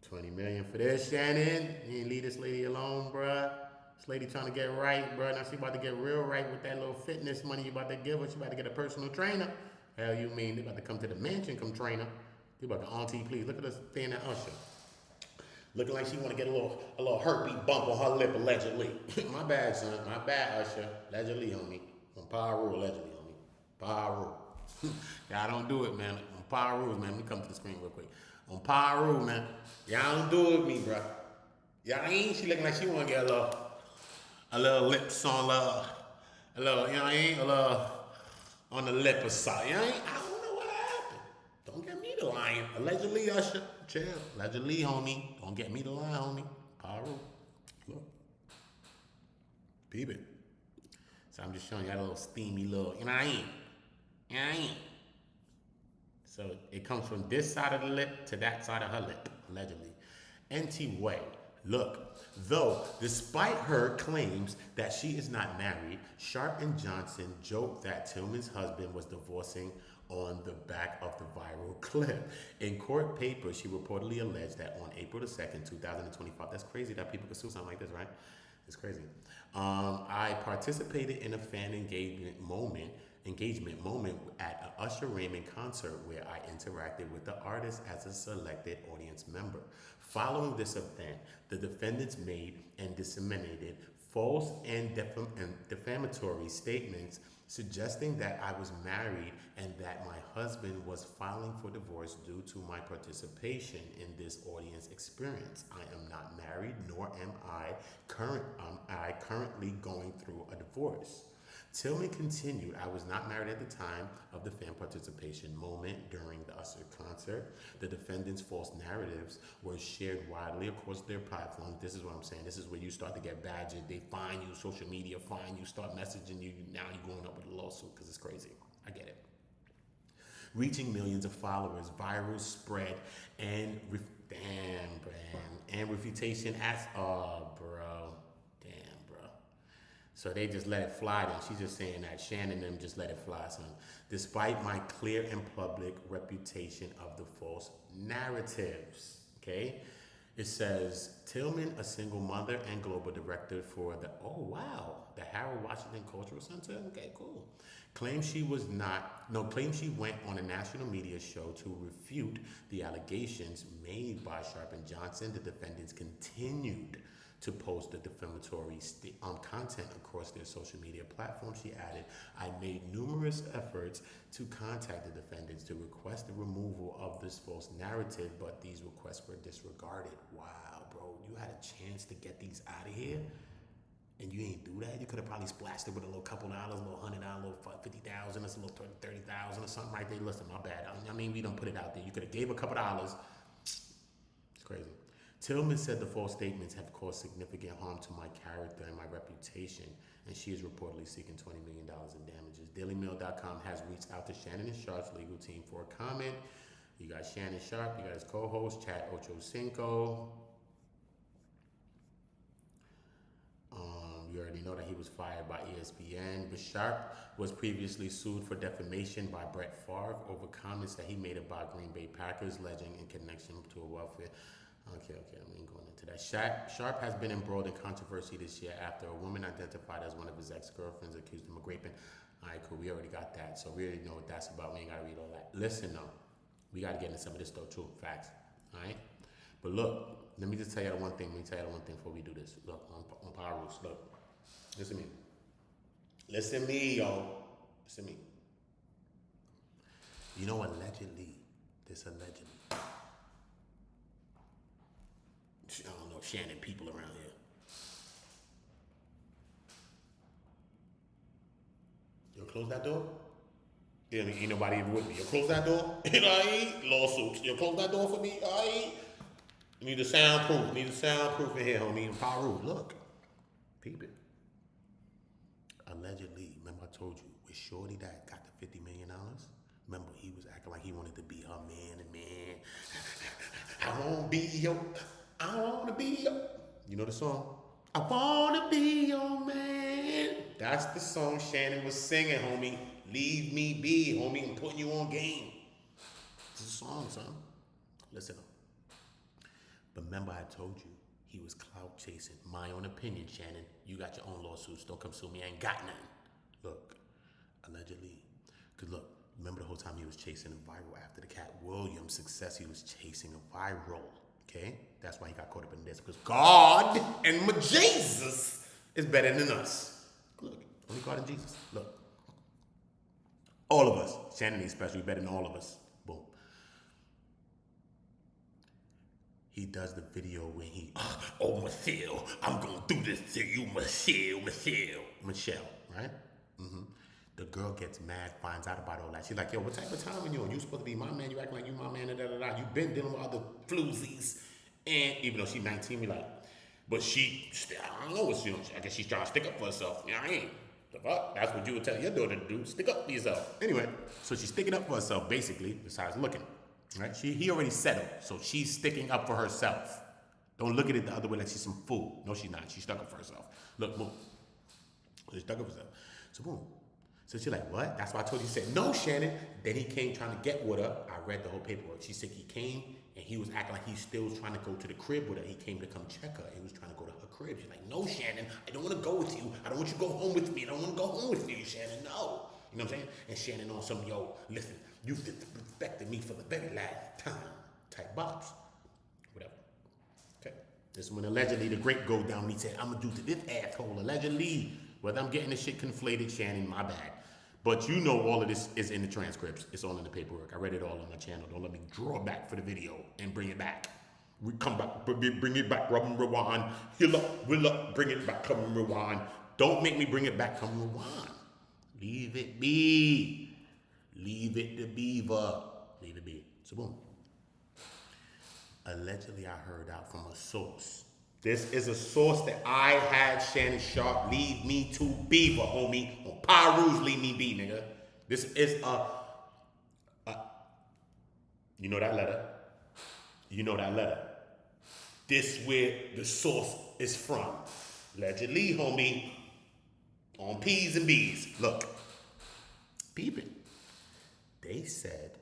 20 million for this, Shannon. You ain't leave this lady alone, bruh. This lady trying to get right, bruh. Now she about to get real right with that little fitness money you about to give her. She about to get a personal trainer. Hell, you mean they about to come to the mansion, come train her. They about to auntie, please. Look at us staying at Usher. Looking like she want to get a little heartbeat bump on her lip, allegedly. My bad, son. My bad, Usher. Allegedly, homie. On power rule, allegedly, homie. Power rule. Y'all don't do it, man. On power rules, man. Let me come to the screen real quick. On power rule, man. Y'all don't do it with me, bro. Y'all ain't. She looking like she want to get a little lips on a little, you know what I mean? A little on the lip or something. You know what I mean? I don't know what happened. Don't get me to lying. Allegedly, Usher. Chill. Allegedly, homie. Don't get me to lie, homie. Power rule. Look. Peep it. So I'm just showing you that little steamy little, you know what I mean? You know what I mean? So it comes from this side of the lip to that side of her lip, allegedly. Anyway, look, though, despite her claims that she is not married, Sharpe and Johnson joked that Tillman's husband was divorcing on the back of the viral clip. In court papers, she reportedly alleged that on April the 2nd, 2025, that's crazy that people could sue something like this, right? It's crazy. I participated in a fan engagement moment at a Usher Raymond concert where I interacted with the artist as a selected audience member. Following this event, the defendants made and disseminated false and defamatory statements suggesting that I was married and that my husband was filing for divorce due to my participation in this audience experience. I am not married, nor am I currently going through a divorce. Tillman continued, I was not married at the time of the fan participation moment during the Usher concert. The defendants' false narratives were shared widely across their platforms. This is what I'm saying. This is where you start to get badgered. They find you, social media find you, start messaging you. Now you're going up with a lawsuit because it's crazy. I get it. Reaching millions of followers, viral spread, and refutation as, oh, bro. So they just let it fly then. She's just saying that Shannon and them just let it fly, son. Despite my clear and public reputation of the false narratives, okay? It says, Tillman, a single mother and global director for the Harold Washington Cultural Center? Okay, cool. Claims she went on a national media show to refute the allegations made by Sharpe and Johnson. The defendants continued to post the defamatory content across their social media platforms. She added, I made numerous efforts to contact the defendants to request the removal of this false narrative, but these requests were disregarded. Wow, bro, you had a chance to get these out of here, and you ain't do that? You could have probably splashed it with a little couple dollars, a little $100, a little 50,000, or a little 30,000 or something right there. Listen, my bad. I mean, we don't put it out there. You could have gave a couple dollars. It's crazy. Tillman said the false statements have caused significant harm to my character and my reputation, and she is reportedly seeking $20 million in damages. DailyMail.com has reached out to Shannon and Sharpe's legal team for a comment. You got Shannon Sharpe, you got his co-host, Chad Ochocinco. You already know that he was fired by ESPN. But Sharpe was previously sued for defamation by Brett Favre over comments that he made about Green Bay Packers legend in connection to a welfare. Okay, I ain't going into that. Sharpe has been embroiled in controversy this year after a woman identified as one of his ex-girlfriends accused him of raping. All right, cool, we already got that, so we already know what that's about. We ain't gotta read all that. Listen, though, we gotta get into some of this stuff too, facts, all right? But look, let me just tell you the one thing. Before we do this. Look, on Power Rules, look, listen to me. Listen to me, yo. Listen to me. You know, allegedly, I don't know, Shannon people around here. You'll close that door? Yeah, ain't nobody even with me. You'll close that door? You know what I mean? Lawsuits. You'll close that door for me? All right? You need a soundproof. In here, homie. Power rule. Look. Peep it. Allegedly, remember I told you, with Shorty that got the $50 million? Remember, he was acting like he wanted to be her man and man. I wanna be your... You know the song? I wanna be your man. That's the song Shannon was singing, homie. Leave me be, homie. I'm putting you on game. It's a song, son. Listen up. But remember I told you he was clout chasing. My own opinion, Shannon. You got your own lawsuits. Don't come sue me. I ain't got nothing. Look, allegedly. Because look, remember the whole time he was chasing a viral after the Cat Williams success, he was chasing a viral. Okay? That's why he got caught up in this. Because God and my Jesus is better than us. Look, only God and Jesus. Look. All of us. Shannon especially better than all of us. Boom. He does the video when he, oh, Michelle, I'm going to do this to you, Michelle, right? Mm-hmm. The girl gets mad, finds out about all that. She's like, yo, what type of time are you on? You supposed to be my man. You acting like you my man, and da-da-da. You been dealing with other floozies. And even though she's 19, we like, but she, I don't know what she doing. I guess she's trying to stick up for herself. You know what I mean? The fuck? That's what you would tell your daughter to do. Stick up for yourself. Anyway, so she's sticking up for herself, basically, besides looking. Right? He already settled, so she's sticking up for herself. Don't look at it the other way like she's some fool. No, she's not. She's stuck up for herself. Look, boom. She's stuck up for herself. So boom. So she's like, what? That's why I told you. He said, no, Shannon. Then he came trying to get with her. I read the whole paperwork. She said he came and he was acting like he's still trying to go to the crib with her. He came to come check her. He was trying to go to her crib. She's like, no, Shannon. I don't want to go with you. I don't want you to go home with me. I don't want to go home with you, Shannon. No. You know what I'm saying? And Shannon on some, yo, listen, you disrespected me for the very last time type box. Whatever. Okay. This is when allegedly the great go down and he said, I'm going to do to this asshole allegedly. Whether I'm getting this shit conflated, Shannon, my bad. But you know all of this is in the transcripts. It's all in the paperwork. I read it all on my channel. Don't let me draw back for the video and bring it back. We come back, bring it back, rub and rewind. Heal up, will up, bring it back, come and rewind. Don't make me bring it back, come and rewind. Leave it be. Leave it to beaver. Leave it be. So boom. Allegedly, I heard out from a source. This is a source that I had Shannon Sharpe leave me to beaver, homie. On Pyru's leave me be, nigga. This is you know that letter? You know that letter. This where the source is from. Allegedly, homie. On P's and B's. Look. Peep it. They said,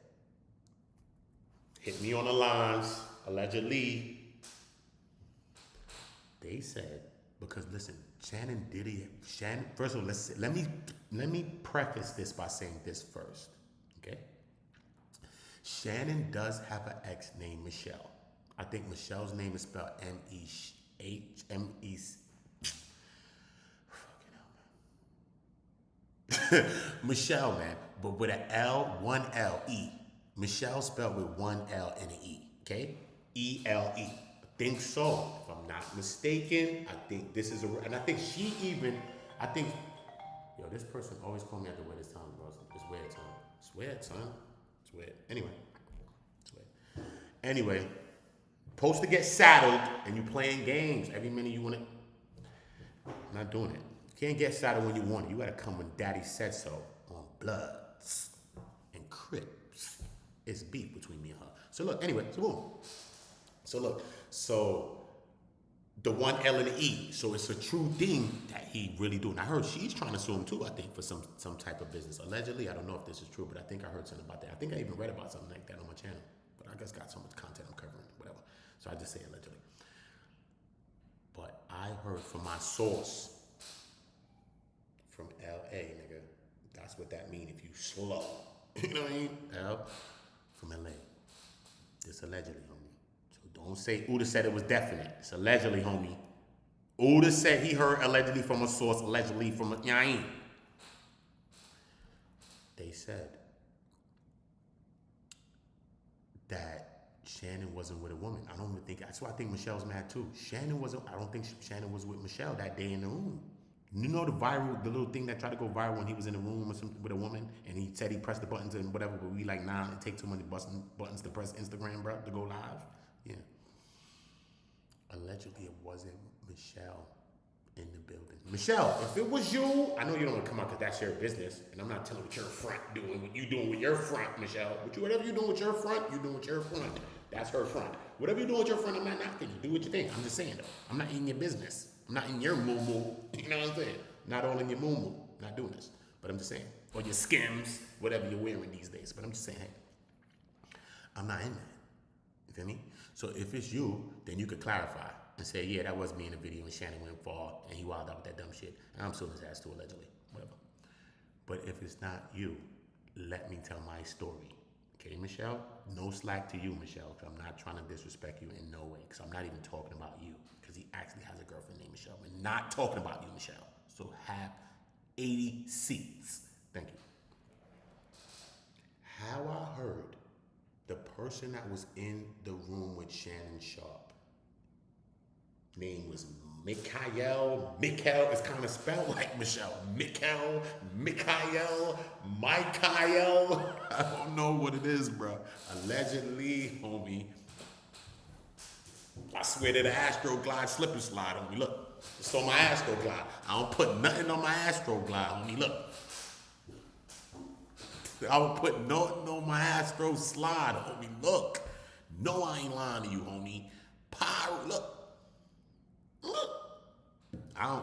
hit me on the lines, allegedly. They said, because listen, first of all, let me preface this by saying this first, okay? Shannon does have an ex named Michelle. I think Michelle's name is spelled M-E-M-E. Michelle, man, but with an L, one L-E. Michelle spelled with one L and an E, okay? E-L-E. I think so. If I'm not mistaken, I think this is and I think she even, yo, this person always call me at the weirdest time, bro. It's weird, son. It's weird, son. It's weird. Anyway, supposed to get saddled and you playing games every minute you want it. I'm not doing it. You can't get saddled when you want it. You gotta come when daddy said so. On Bloods and Crips. It's beef between me and her. So look, anyway, so boom. So the one L and the E. So it's a true thing that he really do. And I heard she's trying to sue him too, I think, for some type of business. Allegedly, I don't know if this is true, but I think I heard something about that. I think I even read about something like that on my channel. But I guess got so much content I'm covering, whatever. So I just say allegedly. But I heard from my source from LA, nigga. That's what that mean if you slow. You know what I mean? L from LA. This allegedly, homie. So don't say Uda said it was definite. It's allegedly, homie. Uda said he heard allegedly from a source, allegedly from a yain. They said that Shannon wasn't with a woman. I don't even think, that's why I think Michelle's mad too. I don't think Shannon was with Michelle that day in the room. You know the little thing that tried to go viral when he was in the room with a woman and he said he pressed the buttons and whatever, but we like, nah, it takes too many buttons to press Instagram, bro, to go live. Yeah. Allegedly, it wasn't Michelle in the building. Michelle, if it was you, I know you don't want to come out because that's your business, and I'm not telling what your front doing, what you doing with your front, Michelle. But whatever you doing with your front, you doing with your front. That's her front. Whatever you doing with your front, I'm not knocking you. Do what you think. I'm just saying, though. I'm not in your business. I'm not in your moo-moo. You know what I'm saying? Not all in your moo-moo. Not doing this. But I'm just saying. or your Skims, whatever you're wearing these days. But I'm just saying, hey, I'm not in that. You feel me? So if it's you, then you could clarify and say, yeah, that was me in the video and Shannon went far and he wilded out with that dumb shit. And I'm suing his ass too, allegedly. Whatever. But if it's not you, let me tell my story. Okay, Michelle? No slack to you, Michelle, because I'm not trying to disrespect you in no way, because I'm not even talking about you, because he actually has a girlfriend named Michelle. We're not talking about you, Michelle. So have 80 seats. Thank you. How I heard the person that was in the room with Shannon Sharpe, name was Mikael, it's kind of spelled like Michelle. Mikael, I don't know what it is, bro. Allegedly, homie. I swear to the Astro Glide slip and slide, homie. Look, it's on my Astro Glide. I don't put nothing on my Astro Glide, homie. Look. I would put nothing on my Astro Slide, homie. Look. No, I ain't lying to you, homie. Pyro, look. I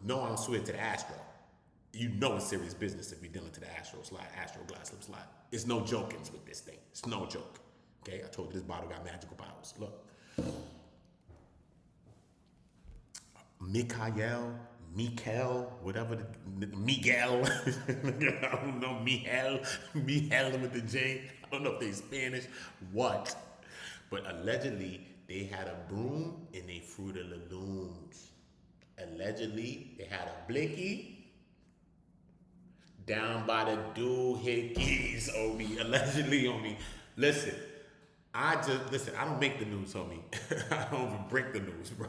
don't swear to the Astro. You know it's serious business if you're dealing to the Astro Glide slip slide. It's no jokings with this thing. It's no joke. Okay, I told you this bottle got magical powers. Look. Mikael, whatever Miguel, I don't know, Miguel with the J. I don't know if they Spanish, what. But allegedly, they had a broom and they Fruit of the Looms. Allegedly, they had a blicky down by the doohickeys, homie. Allegedly, homie. Listen, I don't make the news, homie. I don't even break the news, bro.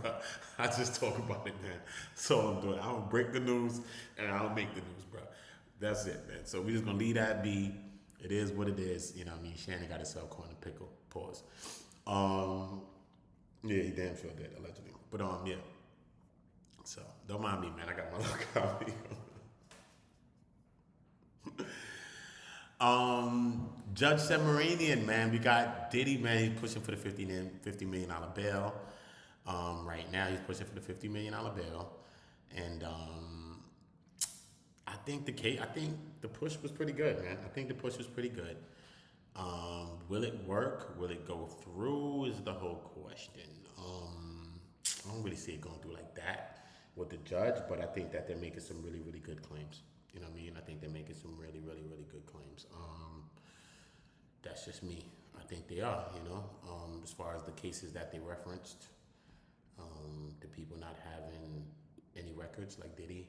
I just talk about it, man. That's all I'm doing. I don't break the news and I don't make the news, bro. That's it, man. So we just gonna leave that be. It is what it is. You know what I mean? Shannon got himself caught in a pickle. Pause. Yeah, he damn sure did, allegedly. But yeah. So don't mind me, man. I got my little copy. Judge Semeranian, man, we got Diddy, man. He's pushing for the $50 million bail. Right now, he's pushing for the $50 million bail, and I think the push was pretty good, man. I think the push was pretty good. Will it work? Will it go through? Is the whole question. I don't really see it going through like that with the judge, but I think that they're making some really, really good claims. You know what I mean? I think they're making some really, really, really good claims. That's just me. I think they are, you know, as far as the cases that they referenced, the people not having any records like Diddy,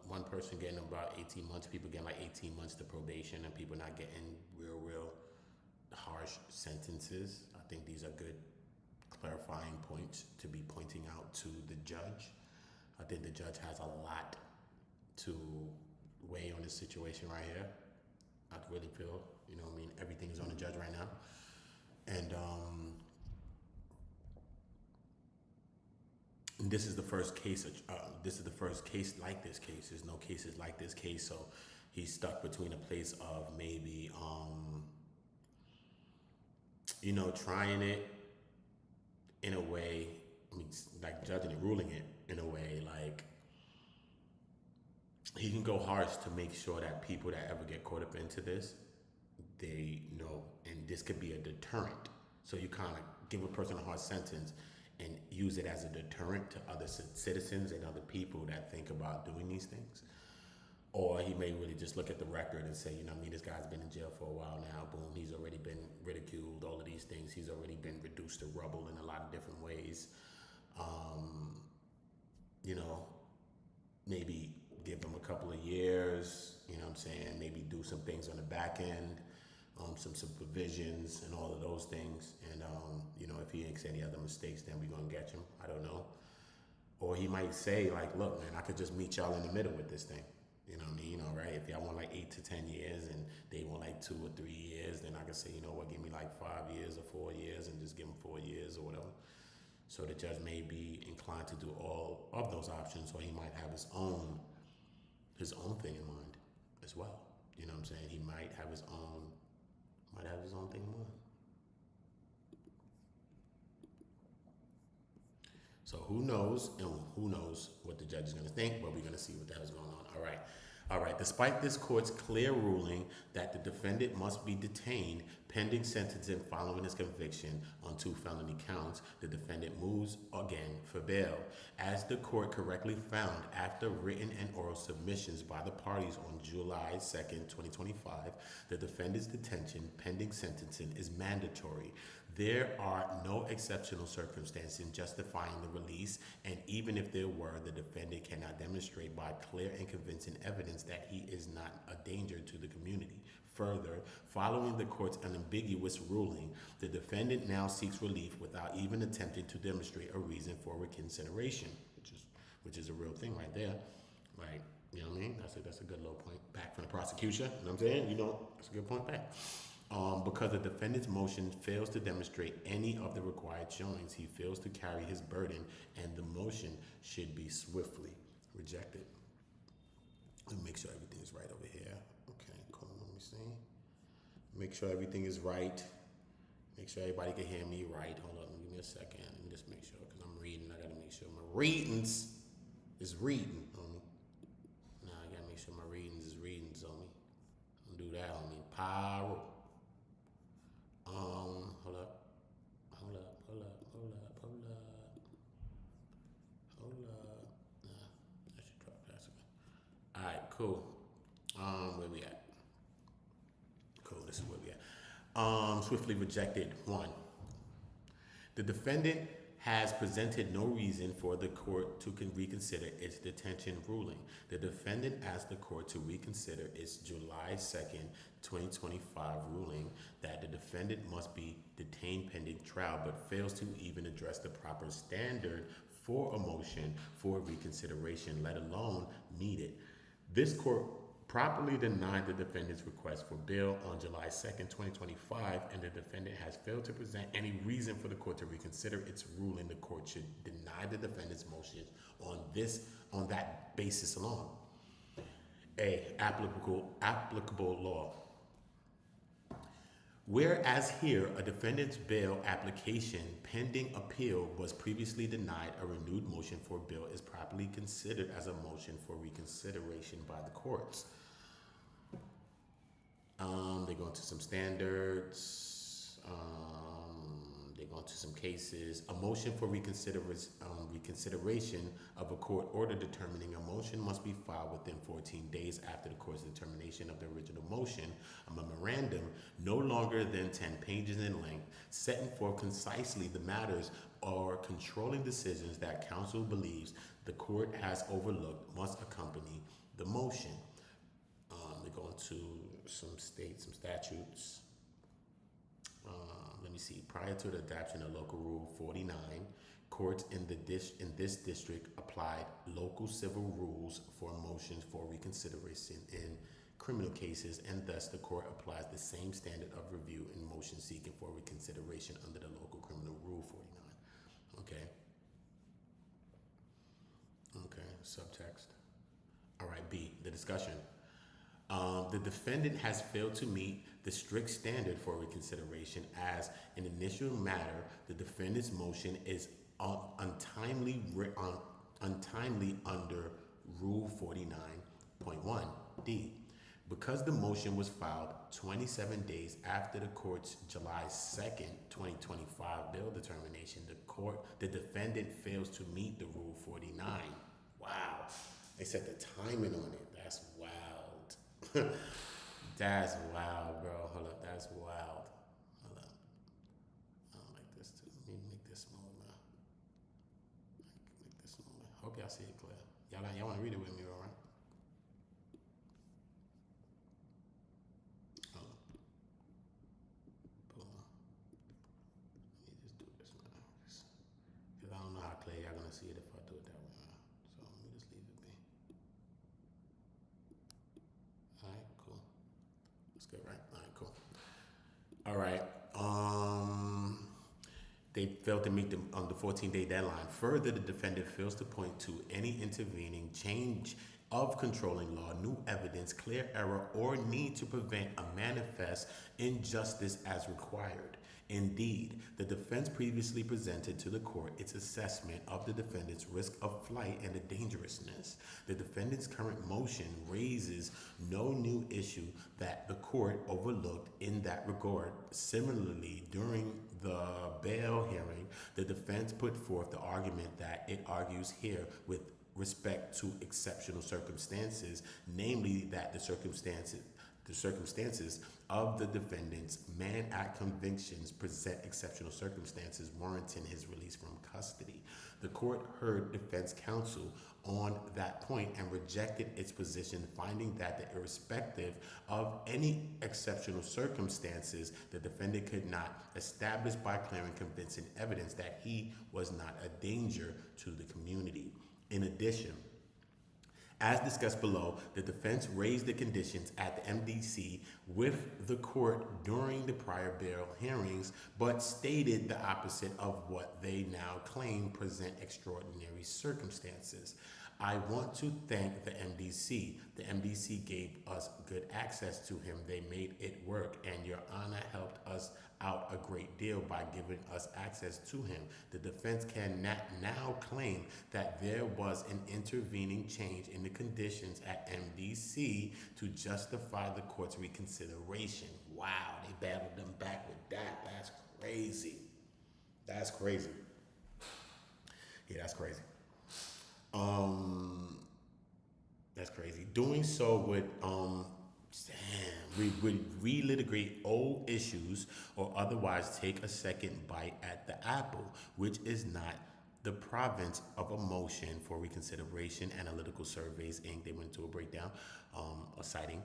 one person getting about 18 months, people getting like 18 months to probation, and people not getting real harsh sentences. I think these are good clarifying points to be pointing out to the judge. I think the judge has a lot to weigh on this situation right here. I really feel, you know what I mean, everything is on the judge right now. And this is the first case, like this case. There's no cases like this case, so he's stuck between a place of maybe, you know, trying it in a way, I mean, like judging it, ruling it in a way, like, he can go harsh to make sure that people that ever get caught up into this, they know, and this could be a deterrent. So you kind of give a person a hard sentence and use it as a deterrent to other citizens and other people that think about doing these things. Or he may really just look at the record and say, you know what I mean, this guy's been in jail for a while now, boom, he's already been ridiculed, all of these things, he's already been reduced to rubble in a lot of different ways. You know, maybe give him a couple of years, you know what I'm saying, maybe do some things on the back end, some supervisions and all of those things. And, you know, if he makes any other mistakes, then we're going to get him. I don't know. Or he might say, like, look, man, I could just meet y'all in the middle with this thing. You know what I mean? You know, right? If y'all want like 8 to 10 years and they want like 2 or 3 years, then I can say, you know what, give me like 5 years or 4 years and just give him 4 years or whatever. So the judge may be inclined to do all of those options, or he might have his own thing in mind as well. You know what I'm saying? He might have his own thing in mind. So who knows, and who knows what the judge is going to think, but we're going to see what the hell's going on. All right. Despite this court's clear ruling that the defendant must be detained pending sentencing following his conviction on 2 felony counts, the defendant moves again for bail. As the court correctly found after written and oral submissions by the parties on July 2nd, 2025, the defendant's detention pending sentencing is mandatory. There are no exceptional circumstances justifying the release, and even if there were, the defendant cannot demonstrate by clear and convincing evidence that he is not a danger to the community. Further, following the court's unambiguous ruling, the defendant now seeks relief without even attempting to demonstrate a reason for reconsideration, which is a real thing right there. Like, you know what I mean? That's a good little point back from the prosecution. You know what I'm saying? That's a good point back. Because the defendant's motion fails to demonstrate any of the required showings, he fails to carry his burden, and the motion should be swiftly rejected. Let me make sure everything is right over here. Okay, cool. Let me see. Make sure everything is right. Make sure everybody can hear me right. Hold on, give me a second. Let me just make sure, because I'm reading. I gotta make sure my readings is reading on me. Nah, I gotta make sure my readings is readings on me. Don't do that on me. Pyro. Hold up. Nah, I should drop that. All right, cool. Where we at? Cool, this is where we at. Swiftly rejected. 1. The defendant has presented no reason for the court to reconsider its detention ruling. The defendant asked the court to reconsider its July 2nd, 2025 ruling that the defendant must be detained pending trial, but fails to even address the proper standard for a motion for reconsideration, let alone meet it. This court properly denied the defendant's request for bail on July 2nd, 2025, and the defendant has failed to present any reason for the court to reconsider its ruling. The court should deny the defendant's motion on that basis alone. A, applicable law. Whereas here, a defendant's bail application pending appeal was previously denied, a renewed motion for bail is properly considered as a motion for reconsideration by the courts. They go into some standards. They go into some cases. A motion for reconsideration of a court order determining a motion must be filed within 14 days after the court's determination of the original motion. A memorandum no longer than 10 pages in length, setting forth concisely the matters or controlling decisions that counsel believes the court has overlooked must accompany the motion. They go into some statutes. Let me see. Prior to the adoption of Local Rule 49, courts in this district applied local civil rules for motions for reconsideration in criminal cases, and thus the court applies the same standard of review in motions seeking for reconsideration under the Local Criminal Rule 49. Okay, subtext. All right, B, the discussion. The defendant has failed to meet the strict standard for reconsideration. As an initial matter, the defendant's motion is untimely under Rule 49.1 D. Because the motion was filed 27 days after the court's July 2nd, 2025 bail determination, the defendant fails to meet the Rule 49. Wow. They set the timing on it. That's wild. That's wild, bro. Hold up. That's wild. Hold up. I don't like this too. Let me make this smaller now. Make this smaller. Hope y'all see it clear. Y'all want to read it with me, all right? Boom. Let me just do this now. Because I don't know how clear y'all going to see it if I do it that way now. So let me just leave it be. All right, cool. That's good, right? All right, cool. All right. They failed to meet the 14-day deadline. Further, the defendant fails to point to any intervening change of controlling law, new evidence, clear error, or need to prevent a manifest injustice as required. Indeed, the defense previously presented to the court its assessment of the defendant's risk of flight and the dangerousness. The defendant's current motion raises no new issue that the court overlooked in that regard. Similarly, during the bail hearing, the defense put forth the argument that it argues here with respect to exceptional circumstances, namely that the circumstances of the defendant's Mann Act convictions present exceptional circumstances warranting his release from custody. The court heard defense counsel on that point and rejected its position, finding that irrespective of any exceptional circumstances, the defendant could not establish by clear and convincing evidence that he was not a danger to the community. In addition, as discussed below, the defense raised the conditions at the MDC with the court during the prior bail hearings, but stated the opposite of what they now claim present extraordinary circumstances. I want to thank the MDC. The MDC gave us good access to him. They made it work, and Your Honor helped us out a great deal by giving us access to him. The defense can now claim that there was an intervening change in the conditions at MDC to justify the court's reconsideration. Wow, they battled them back with that. That's crazy. That's crazy. Yeah, that's crazy. That's crazy. Doing so would relitigate old issues or otherwise take a second bite at the apple, which is not the province of a motion for reconsideration. Analytical Surveys, Inc. They went to a breakdown, a citing.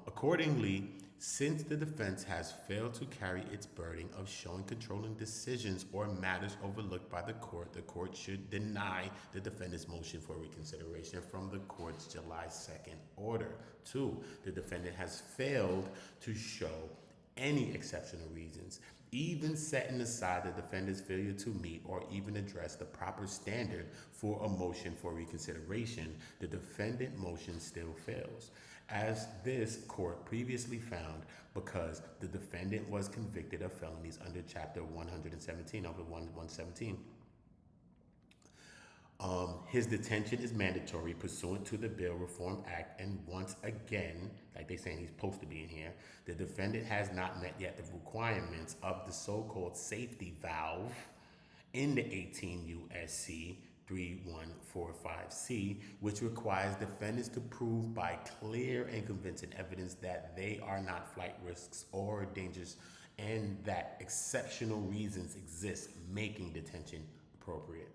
Accordingly, since the defense has failed to carry its burden of showing controlling decisions or matters overlooked by the court should deny the defendant's motion for reconsideration from the court's July 2nd order. 2, the defendant has failed to show any exceptional reasons, even setting aside the defendant's failure to meet or even address the proper standard for a motion for reconsideration. The defendant motion still fails, as this court previously found, because the defendant was convicted of felonies under Chapter 117 of the 117. His detention is mandatory pursuant to the Bail Reform Act, and once again, like they saying he's supposed to be in here, the defendant has not met yet the requirements of the so-called safety valve in the 18 U.S.C. 3145C, which requires defendants to prove by clear and convincing evidence that they are not flight risks or dangers, and that exceptional reasons exist making detention appropriate.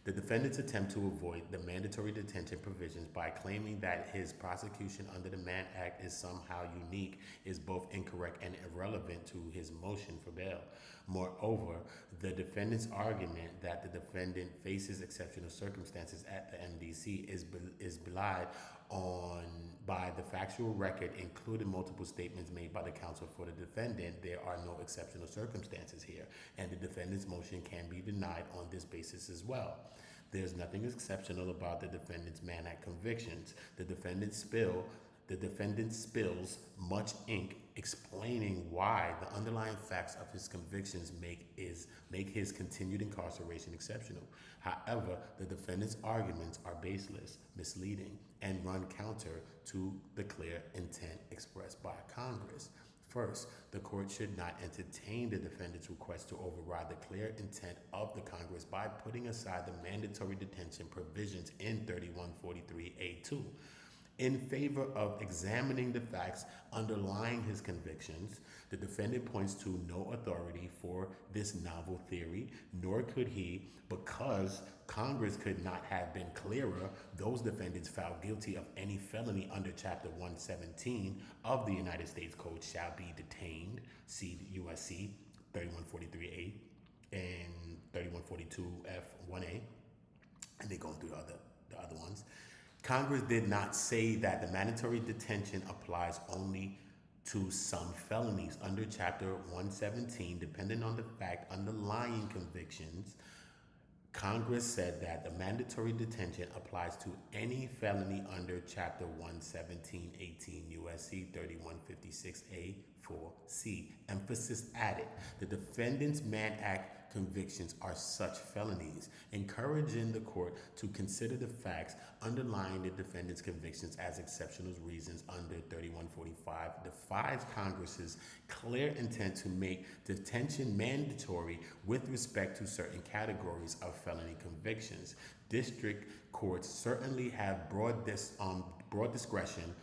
The defendant's attempt to avoid the mandatory detention provisions by claiming that his prosecution under the Mann Act is somehow unique is both incorrect and irrelevant to his motion for bail. Moreover, the defendant's argument that the defendant faces exceptional circumstances at the MDC is belied by the factual record, including multiple statements made by the counsel for the defendant. There are no exceptional circumstances here, and the defendant's motion can be denied on this basis as well. There's nothing exceptional about the defendant's Mann Act convictions. The defendant spills much ink explaining why the underlying facts of his convictions make his continued incarceration exceptional. However, the defendant's arguments are baseless, misleading, and run counter to the clear intent expressed by Congress. First, the court should not entertain the defendant's request to override the clear intent of the Congress by putting aside the mandatory detention provisions in 3143A2. In favor of examining the facts underlying his convictions, the defendant points to no authority for this novel theory, nor could he, because Congress could not have been clearer. Those defendants found guilty of any felony under Chapter 117 of the United States Code shall be detained, see USC 3143A and 3142F1A, and they're going through the other ones. Congress did not say that the mandatory detention applies only to some felonies under Chapter 117, depending on the fact underlying convictions. Congress said that the mandatory detention applies to any felony under Chapter 117, 18 USC 3156A 4C. Emphasis added. The defendant's Mann Act convictions are such felonies, encouraging the court to consider the facts underlying the defendant's convictions as exceptional reasons under 3145 defies Congress's clear intent to make detention mandatory with respect to certain categories of felony convictions. District courts certainly have broad discretion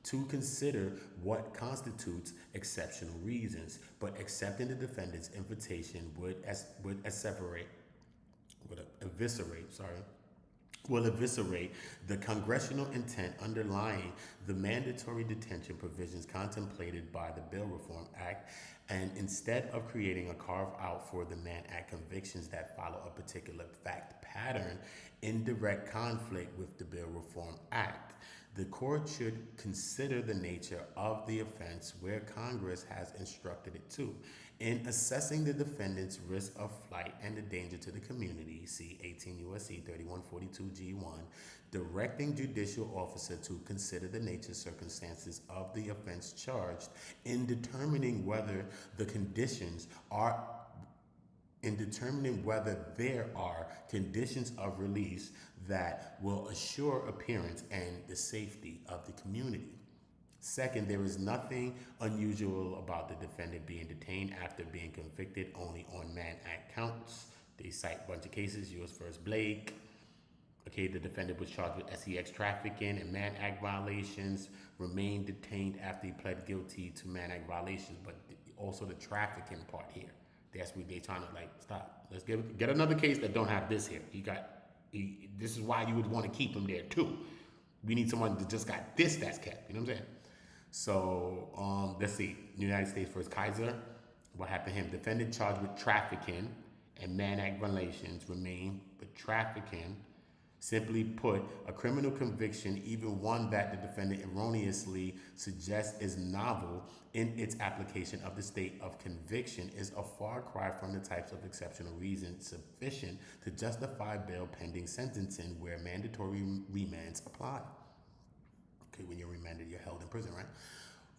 to consider what constitutes exceptional reasons, but accepting the defendant's invitation would eviscerate the congressional intent underlying the mandatory detention provisions contemplated by the Bail Reform Act, and instead of creating a carve out for the Mann Act convictions that follow a particular fact pattern in direct conflict with the Bail Reform Act, the court should consider the nature of the offense where Congress has instructed it to. In assessing the defendant's risk of flight and the danger to the community, see 18 U.S.C. 3142 G1, directing judicial officer to consider the nature circumstances of the offense charged in determining whether there are conditions of release that will assure appearance and the safety of the community. Second, there is nothing unusual about the defendant being detained after being convicted only on Mann Act counts. They cite a bunch of cases, U.S. v. Blake. Okay, the defendant was charged with sex trafficking and Mann Act violations, remained detained after he pled guilty to Mann Act violations, but also the trafficking part here. That's what they're trying to stop. Let's get another case that don't have this here. This is why you would want to keep him there too. We need someone that just got this that's kept. You know what I'm saying? So let's see. United States v. Kaiser. What happened to him? Defendant charged with trafficking and Mann Act violations remain, but trafficking. Simply put, a criminal conviction, even one that the defendant erroneously suggests is novel in its application of the state of conviction, is a far cry from the types of exceptional reasons sufficient to justify bail pending sentencing where mandatory remands apply. Okay, when you're remanded, you're held in prison, right?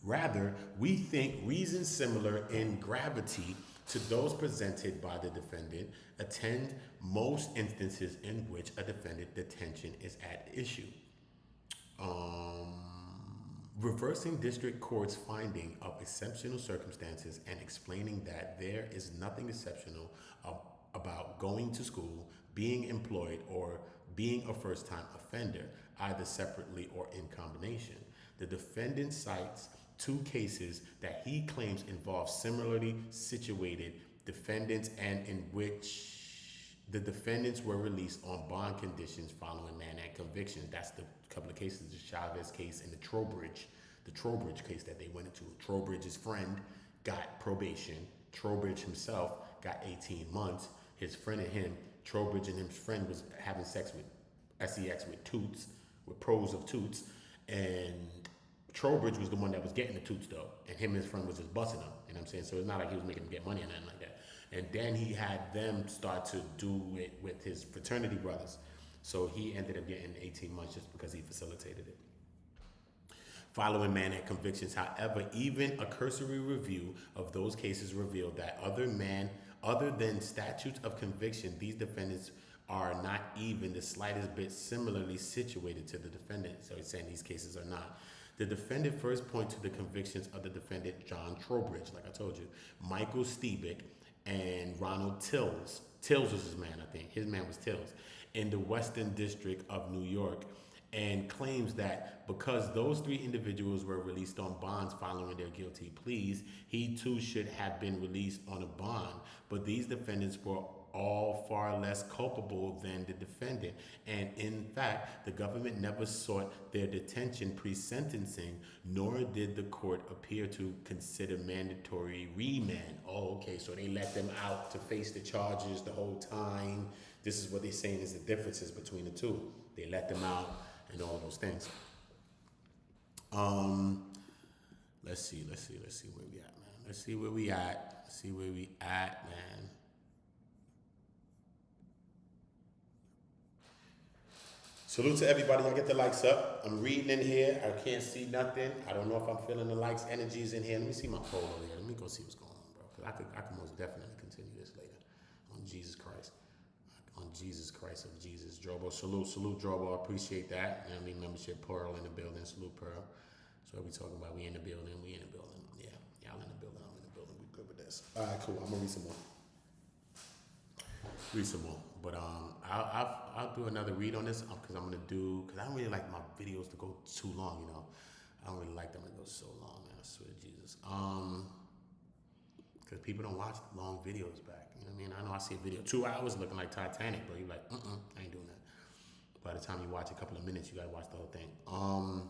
Rather, we think reasons similar in gravity to those presented by the defendant attend most instances in which a defendant detention is at issue. Reversing district court's finding of exceptional circumstances and explaining that there is nothing exceptional about going to school, being employed, or being a first-time offender, either separately or in combination. The defendant cites two cases that he claims involve similarly situated defendants and in which the defendants were released on bond conditions following Mann Act convictions. That's the couple of cases, the Chavez case and the Trowbridge case that they went into. Trowbridge's friend got probation. Trowbridge himself got 18 months. His friend and him, Trowbridge and his friend was having sex with sex with toots, with pros of toots, and Trowbridge was the one that was getting the toots though, and him and his friend was just busting them. You know what I'm saying? So it's not like he was making them get money or nothing like that. And then he had them start to do it with his fraternity brothers. So he ended up getting 18 months just because he facilitated it. Following Mann Act convictions, however, even a cursory review of those cases revealed that other than statutes of conviction, these defendants are not even the slightest bit similarly situated to the defendant. So he's saying these cases are not. The defendant first points to the convictions of the defendant John Trowbridge, like I told you, Michael Stebick, and Ronald Tills. Tills was his man, I think. His man was Tills, in the Western District of New York, and claims that because those three individuals were released on bonds following their guilty pleas, he too should have been released on a bond. But these defendants were all far less culpable than the defendant. And in fact, the government never sought their detention pre-sentencing, nor did the court appear to consider mandatory remand. Oh, okay, so they let them out to face the charges the whole time. This is what they're saying is the differences between the two. They let them out and all those things. Let's see where we at, man. Let's see where we at, man. Salute to everybody. I get the likes up. I'm reading in here. I can't see nothing. I don't know if I'm feeling the likes, energies in here. Let me see my poll over here. Let me go see what's going on, bro. Because I could most definitely continue this later. On Jesus Christ. On Jesus Christ of Jesus. Drobo, salute, Drobo. I appreciate that. You know what I mean? Membership, Pearl in the building. Salute, Pearl. So what we talking about? We in the building. Yeah, y'all in the building. I'm in the building. We good with this. All right, cool. I'm going to read some more. But I'll do another read on this because I don't really like my videos to go too long, you know. I don't really like them to go so long, man. I swear to Jesus. Because people don't watch long videos back. You know what I mean? I know I see a video 2 hours looking like Titanic, bro. You're like, I ain't doing that. By the time you watch a couple of minutes, you gotta watch the whole thing.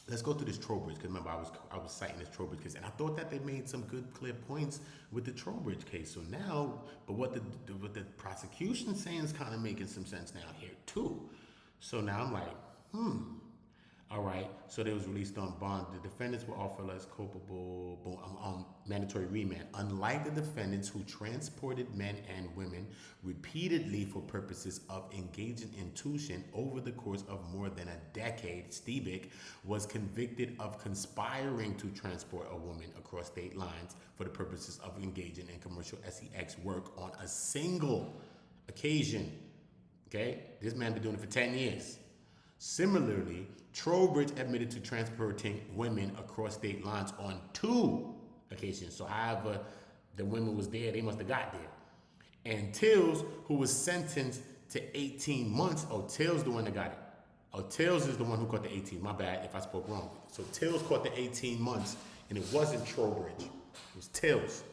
Let's go through this Trowbridge, because remember I was citing this Trowbridge case, and I thought that they made some good, clear points with the Trowbridge case. So now, but what the prosecution saying is kind of making some sense now here too. So now I'm like, all right. So they was released on bond. The defendants were all felt as culpable on mandatory remand. Unlike the defendants who transported men and women repeatedly for purposes of engaging in tuition over the course of more than a decade, Stebic was convicted of conspiring to transport a woman across state lines for the purposes of engaging in commercial sex work on a single occasion. Okay? This man been doing it for 10 years. Similarly, Trowbridge admitted to transporting women across state lines on 2 occasions. So however the women was there, they must have got there. And Tills, who was sentenced to 18 months, Tills the one that got it. Tills is the one who caught the 18. My bad if I spoke wrong. So Tills caught the 18 months, and it wasn't Trowbridge. It was Tills.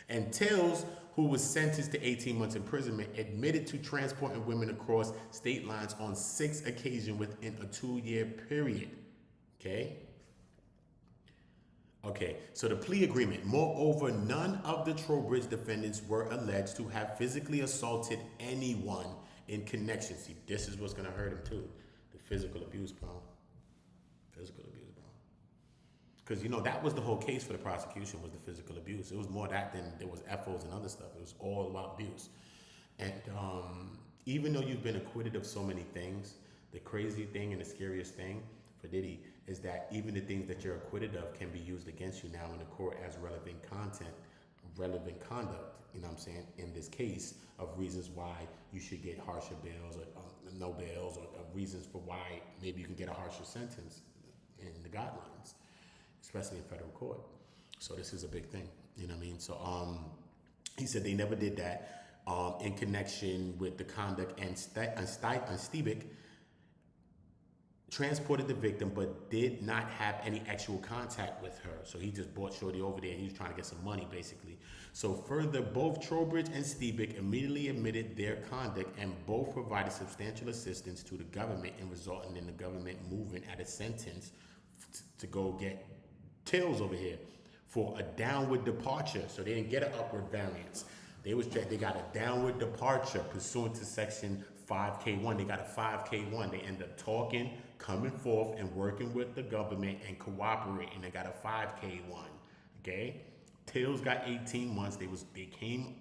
And Tills, who was sentenced to 18 months imprisonment, admitted to transporting women across state lines on 6 occasions within a 2-year period. Okay, so the plea agreement. Moreover, none of the Trowbridge defendants were alleged to have physically assaulted anyone in connection. See, this is what's going to hurt him too. The physical abuse, bro. Physical abuse, bro. Because, you know, that was the whole case for the prosecution, was the physical abuse. It was more that than there was FOs and other stuff. It was all about abuse. And even though you've been acquitted of so many things, the crazy thing and the scariest thing for Diddy is that even the things that you're acquitted of can be used against you now in the court as relevant conduct, you know what I'm saying, in this case of reasons why you should get harsher bails or no bails or reasons for why maybe you can get a harsher sentence in the guidelines, especially in federal court. So this is a big thing, you know what I mean? So he said they never did that in connection with the conduct, and Stebic transported the victim but did not have any actual contact with her. So he just brought Shorty over there. He was trying to get some money, basically. So further, both Trowbridge and Stebic immediately admitted their conduct, and both provided substantial assistance to the government in resulting in the government moving at a sentence to go get Tills over here for a downward departure. So they didn't get an upward variance. They got a downward departure pursuant to section 5K1. They got a 5K1. They end up talking, coming forth, and working with the government and cooperating. They got a 5K1. Okay? Tills got 18 months. They came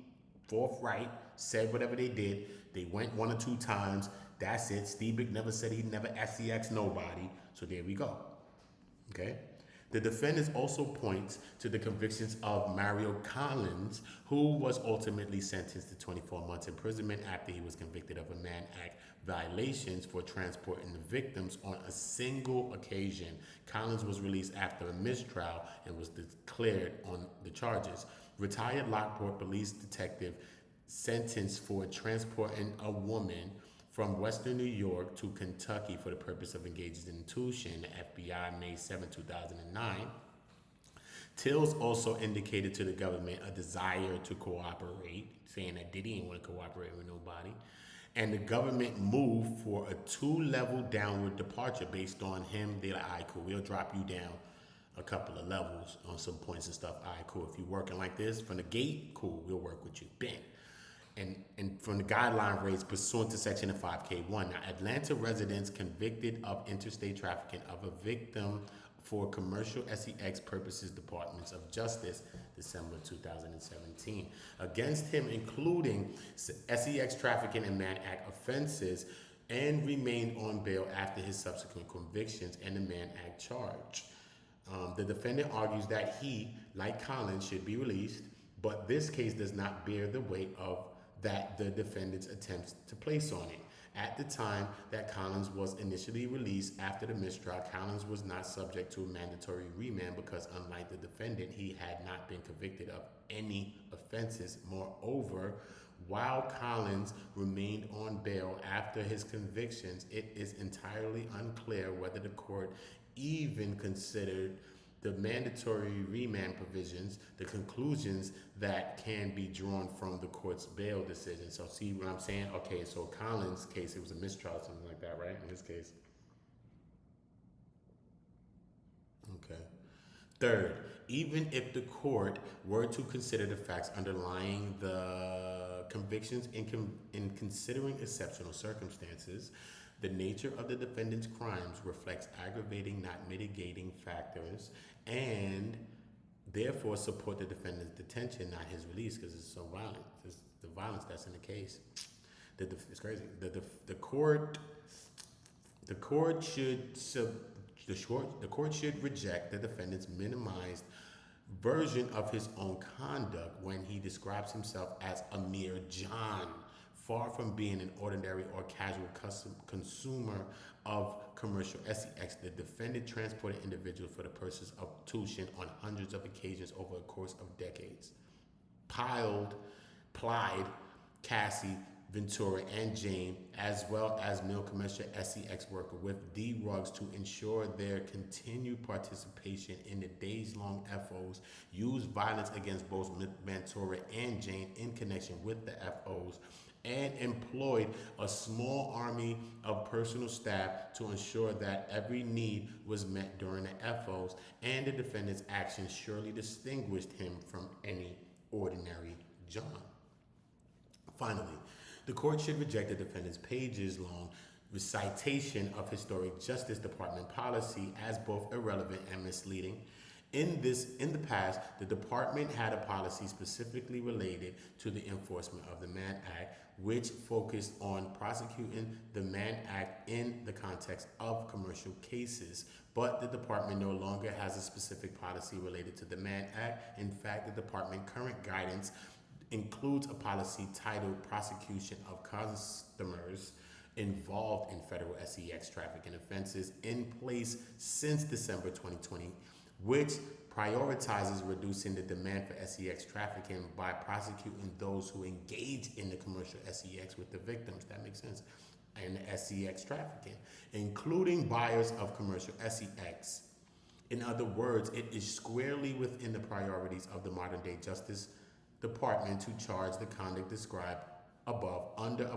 forthright, said whatever they did. They went 1 or 2 times. That's it. Stebic never said he never SCX nobody. So there we go. Okay? The defendants also points to the convictions of Mario Collins, who was ultimately sentenced to 24 months imprisonment after he was convicted of a Mann Act violations for transporting the victims on a single occasion. Collins was released after a mistrial and was declared on the charges. Retired Lockport police detective sentenced for transporting a woman from Western New York to Kentucky for the purpose of engaging in tuition, FBI, May 7, 2009. Tills also indicated to the government a desire to cooperate, saying that Diddy didn't want to cooperate with nobody. And the government moved for a 2-level downward departure based on him. They're like, all right, cool, we'll drop you down a couple of levels on some points and stuff. All right, cool, if you're working like this from the gate, cool, we'll work with you. Bang. And from the guideline rates pursuant to section 5K1. Now, Atlanta residents convicted of interstate trafficking of a victim for commercial sex purposes, Departments of Justice, December 2017. Against him, including sex trafficking and Mann Act offenses, and remained on bail after his subsequent convictions and the Mann Act charge. The defendant argues that he, like Collins, should be released, but this case does not bear the weight of that the defendant's attempts to place on it. At the time that Collins was initially released after the mistrial, Collins was not subject to a mandatory remand because, unlike the defendant, he had not been convicted of any offenses. Moreover, while Collins remained on bail after his convictions, it is entirely unclear whether the court even considered the mandatory remand provisions, the conclusions that can be drawn from the court's bail decision. So see what I'm saying? Okay, so Collins' case, it was a mistrial, something like that, right? In his case. Okay. Third, even if the court were to consider the facts underlying the convictions in considering exceptional circumstances, the nature of the defendant's crimes reflects aggravating, not mitigating factors, and therefore support the defendant's detention, not his release, because it's so violent. It's the violence that's in the case. It's crazy. The court should reject the defendant's minimized version of his own conduct when he describes himself as a mere John, far from being an ordinary or casual consumer of commercial SEX. The defendant transported individuals for the purpose of tuition on hundreds of occasions over a course of decades. Plied, Cassie, Ventura, and Jane, as well as male commercial SEX worker with D rugs to ensure their continued participation in the days-long FOs, used violence against both Ventura and Jane in connection with the FOs, and employed a small army of personal staff to ensure that every need was met during the FOs, and the defendant's actions surely distinguished him from any ordinary John. Finally, the court should reject the defendant's pages-long recitation of historic Justice Department policy as both irrelevant and misleading. In the past, the department had a policy specifically related to the enforcement of the Mann Act, which focused on prosecuting the Mann Act in the context of commercial cases. But the department no longer has a specific policy related to the Mann Act. In fact, the department's current guidance includes a policy titled Prosecution of Customers Involved in Federal SEX Trafficking Offenses, in place since December 2020, which prioritizes reducing the demand for SEX trafficking by prosecuting those who engage in the commercial SEX with the victims. That makes sense. And the SEX trafficking, including buyers of commercial SEX. In other words, it is squarely within the priorities of the modern day Justice Department to charge the conduct described above under a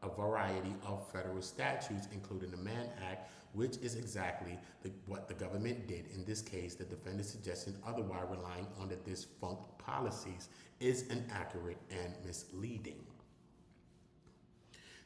variety of federal statutes, including the Mann Act, which is exactly what the government did in this case. The defendant's suggestion otherwise, relying on the defunct policies, is inaccurate and misleading.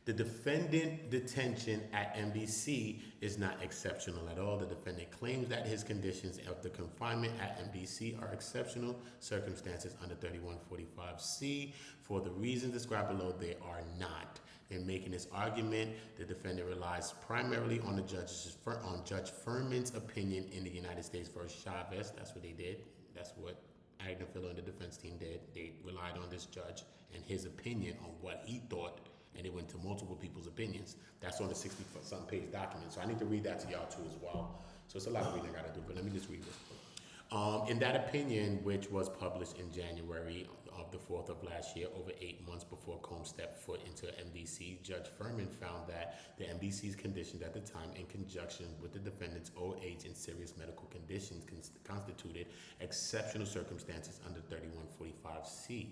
The defendant detention at MDC is not exceptional at all. The defendant claims that his conditions of the confinement at MDC are exceptional circumstances under 3145C. For the reasons described below, they are not. In making this argument, the defendant relies primarily on Judge Furman's opinion in the United States versus Chavez. That's what they did. That's what Agnafilo and the defense team did. They relied on this judge and his opinion on what he thought, and it went to multiple people's opinions. That's on the 60-something page document. So I need to read that to y'all too as well. So it's a lot of reading I gotta do, but let me just read it. In that opinion, which was published in January of the 4th of last year, over 8 months before Combs stepped foot into MDC, Judge Furman found that the MDC's conditions at the time, in conjunction with the defendant's old age and serious medical conditions, constituted exceptional circumstances under 3145C.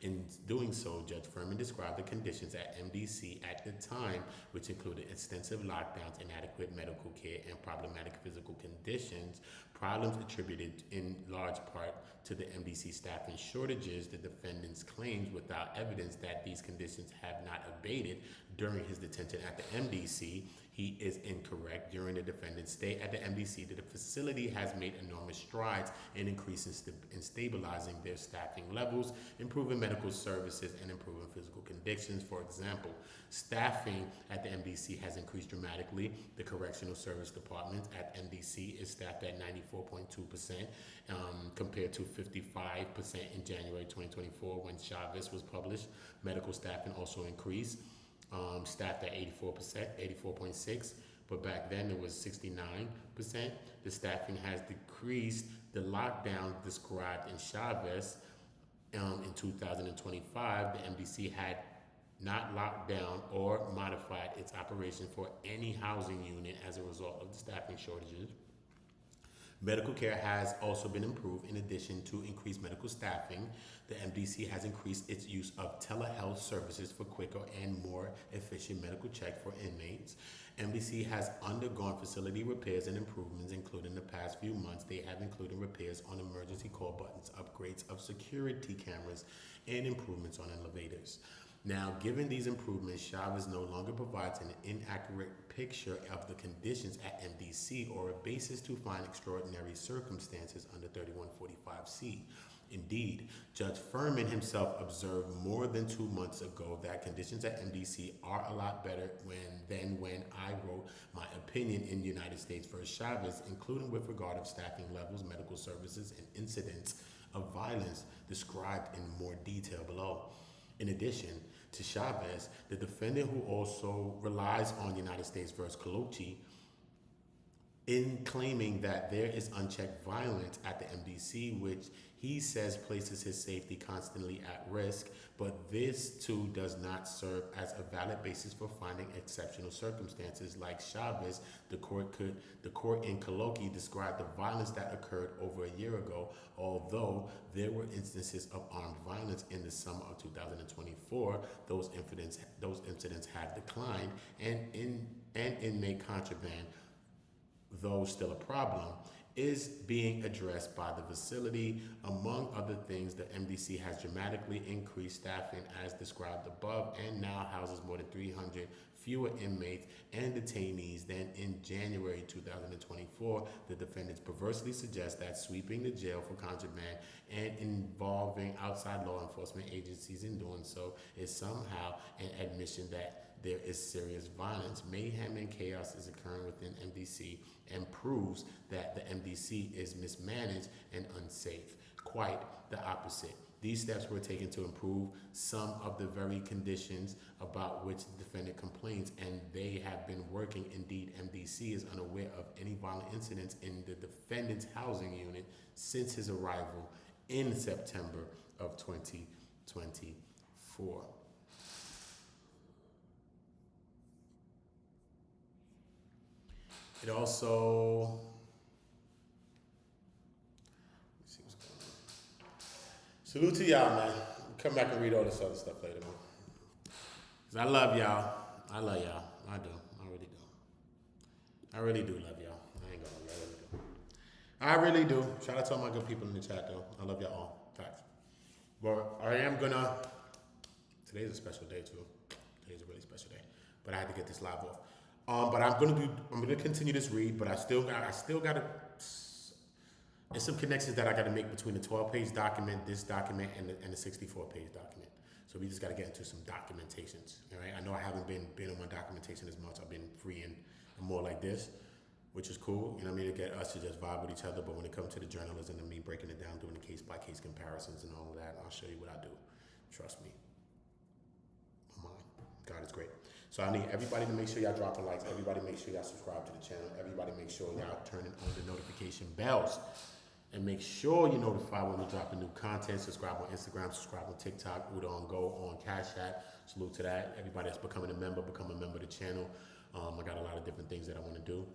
In doing so, Judge Furman described the conditions at MDC at the time, which included extensive lockdowns, inadequate medical care, and problematic physical conditions, problems attributed in large part to the MDC staffing shortages. The defendant's claims without evidence that these conditions have not abated during his detention at the MDC. He is incorrect. During the defendant's stay at the MDC, the facility has made enormous strides in increasing and stabilizing their staffing levels, improving medical services, and improving physical conditions. For example, staffing at the MDC has increased dramatically. The Correctional Service Department at MDC is staffed at 94.2%, compared to 55% in January 2024 when Chavez was published. Medical staffing also increased, staffed at 84%, 84.6%, but back then it was 69%. The staffing has decreased. The lockdown described in Chavez in 2025, the MDC had not locked down or modified its operation for any housing unit as a result of the staffing shortages. Medical care has also been improved. In addition to increased medical staffing, the MDC has increased its use of telehealth services for quicker and more efficient medical check for inmates. MDC has undergone facility repairs and improvements, including the past few months. They have included repairs on emergency call buttons, upgrades of security cameras, and improvements on elevators. Now, given these improvements, Chavez no longer provides an inaccurate picture of the conditions at MDC or a basis to find extraordinary circumstances under 3145C. Indeed, Judge Furman himself observed more than 2 months ago that conditions at MDC are a lot better than when I wrote my opinion in United States v. Chavez, including with regard of staffing levels, medical services, and incidents of violence described in more detail below. In addition to Chavez, the defendant, who also relies on United States v. Colucci in claiming that there is unchecked violence at the MDC, which he says places his safety constantly at risk, but this too does not serve as a valid basis for finding exceptional circumstances. Like Chavez, the court in Colucci described the violence that occurred over a year ago, although there were instances of armed violence in the summer of 2024. Those incidents have declined, and inmate contraband, though still a problem, is being addressed by the facility. Among other things, the MDC has dramatically increased staffing as described above and now houses more than 300 fewer inmates and detainees than in January 2024. The defendants perversely suggest that sweeping the jail for contraband and involving outside law enforcement agencies in doing so is somehow an admission that there is serious violence. Mayhem and chaos is occurring within MDC and proves that the MDC is mismanaged and unsafe. Quite the opposite. These steps were taken to improve some of the very conditions about which the defendant complains, and they have been working. Indeed, MDC is unaware of any violent incidents in the defendant's housing unit since his arrival in September of 2024. It also, let's see what's going on. Salute to y'all, man. Come back and read all this other stuff later, man. 'Cause I love y'all. I love y'all. I do. I really do. I really do love y'all. I ain't gonna lie. I really do. Shout out to all my good people in the chat, though. I love y'all all. Facts. But I am gonna, today's a special day, too. Today's a really special day. But I had to get this live off. But I'm gonna continue this read, but I still gotta, there's some connections that I gotta make between the 12-page document, this document, and the 64-page document. So we just gotta get into some documentations, all right? I know I haven't been on my documentation as much. I've been free and more like this, which is cool, you know what I mean, to get us to just vibe with each other. But when it comes to the journalism and me breaking it down, doing the case-by-case comparisons and all of that, I'll show you what I do. Trust me. Oh my, God is great. So I need everybody to make sure y'all dropping likes. Everybody make sure y'all subscribe to the channel. Everybody make sure y'all turning on the notification bells. And make sure you notify when we drop new content. Subscribe on Instagram, subscribe on TikTok, Uda on Go, on Cash App. Salute to that. Everybody that's become a member of the channel. I got a lot of different things that I want to do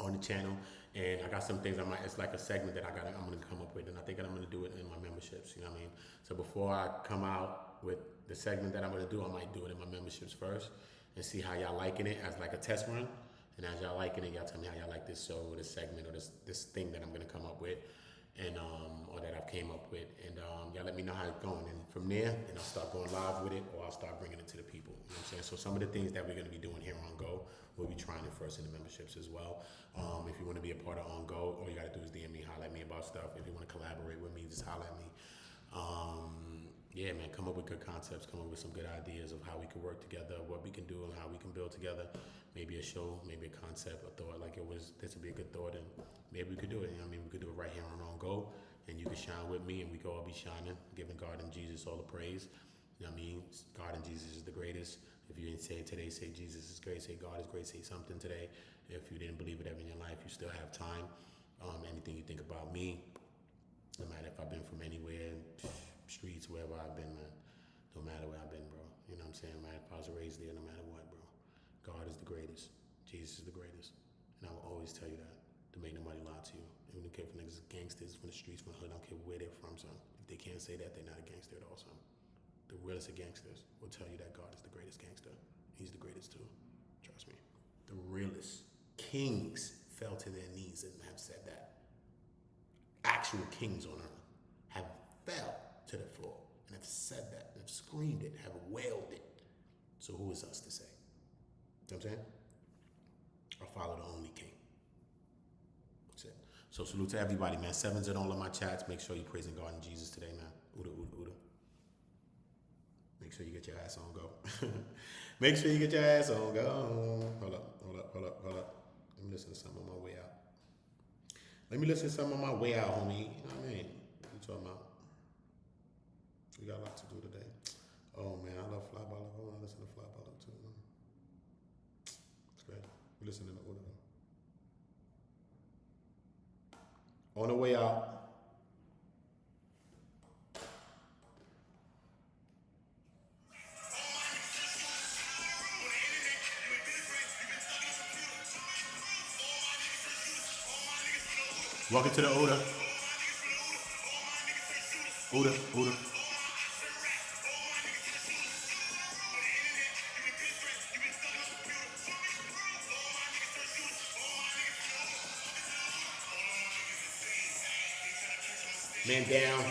on the channel. And I got some things it's like a segment that I'm going to come up with. And I think that I'm going to do it in my memberships, you know what I mean? So before I come out with the segment that I'm going to do, I might do it in my memberships first and see how y'all liking it as like a test run. And as y'all liking it, y'all tell me how y'all like this show or this segment or this thing that I'm going to come up with. or that I've came up with, and y'all let me know how it's going. And from there, then I'll start going live with it, or I'll start bringing it to the people. You know what I'm saying? So some of the things that we're going to be doing here on Go, we'll be trying it first in the memberships as well. If you want to be a part of On Go, all you got to do is DM me, holler at me about stuff. If you want to collaborate with me, just holler at me. Yeah, man, come up with good concepts, come up with some good ideas of how we can work together, what we can do, and how we can build together. Maybe a show, maybe a concept, a thought. Like this would be a good thought, and maybe we could do it. You know what I mean? We could do it right here on Go, and you can shine with me, and we could all be shining, giving God and Jesus all the praise. You know what I mean? God and Jesus is the greatest. If you didn't say it today, say Jesus is great, say God is great, say something today. If you didn't believe it ever in your life, you still have time. Anything you think about me, no matter if I've been from anywhere, streets, wherever I've been, man. No matter where I've been, bro. You know what I'm saying? No matter if I was raised there, no matter what, bro. God is the greatest. Jesus is the greatest. And I will always tell you that, to make nobody lie to you. Even if niggas gangsters from the streets, from the hood, I don't care where they're from, son. If they can't say that, they're not a gangster at all, son. The realest of gangsters will tell you that God is the greatest gangster. He's the greatest too. Trust me. The realest kings fell to their knees and have said that. Actual kings on earth have fell to the floor and have said that, have screamed it, have wailed it. So who is us to say? You know what I'm saying? I follow the only king. That's it. So salute to everybody, man. 7s in all of my chats. Make sure you're praising God and Jesus today, man. Uda, Uda, Uda. Make sure you get your ass on Go. Make sure you get your ass on Go. Hold up. Let me listen to something on my way out. Homie. You know what I mean? What you talking about? We got a lot to do today. Oh man, I love Fly by Love. I want to listen to Fly by Love too. It's great. We're listening to all of them. On the way out. Welcome to the Oda. Oda. Man down.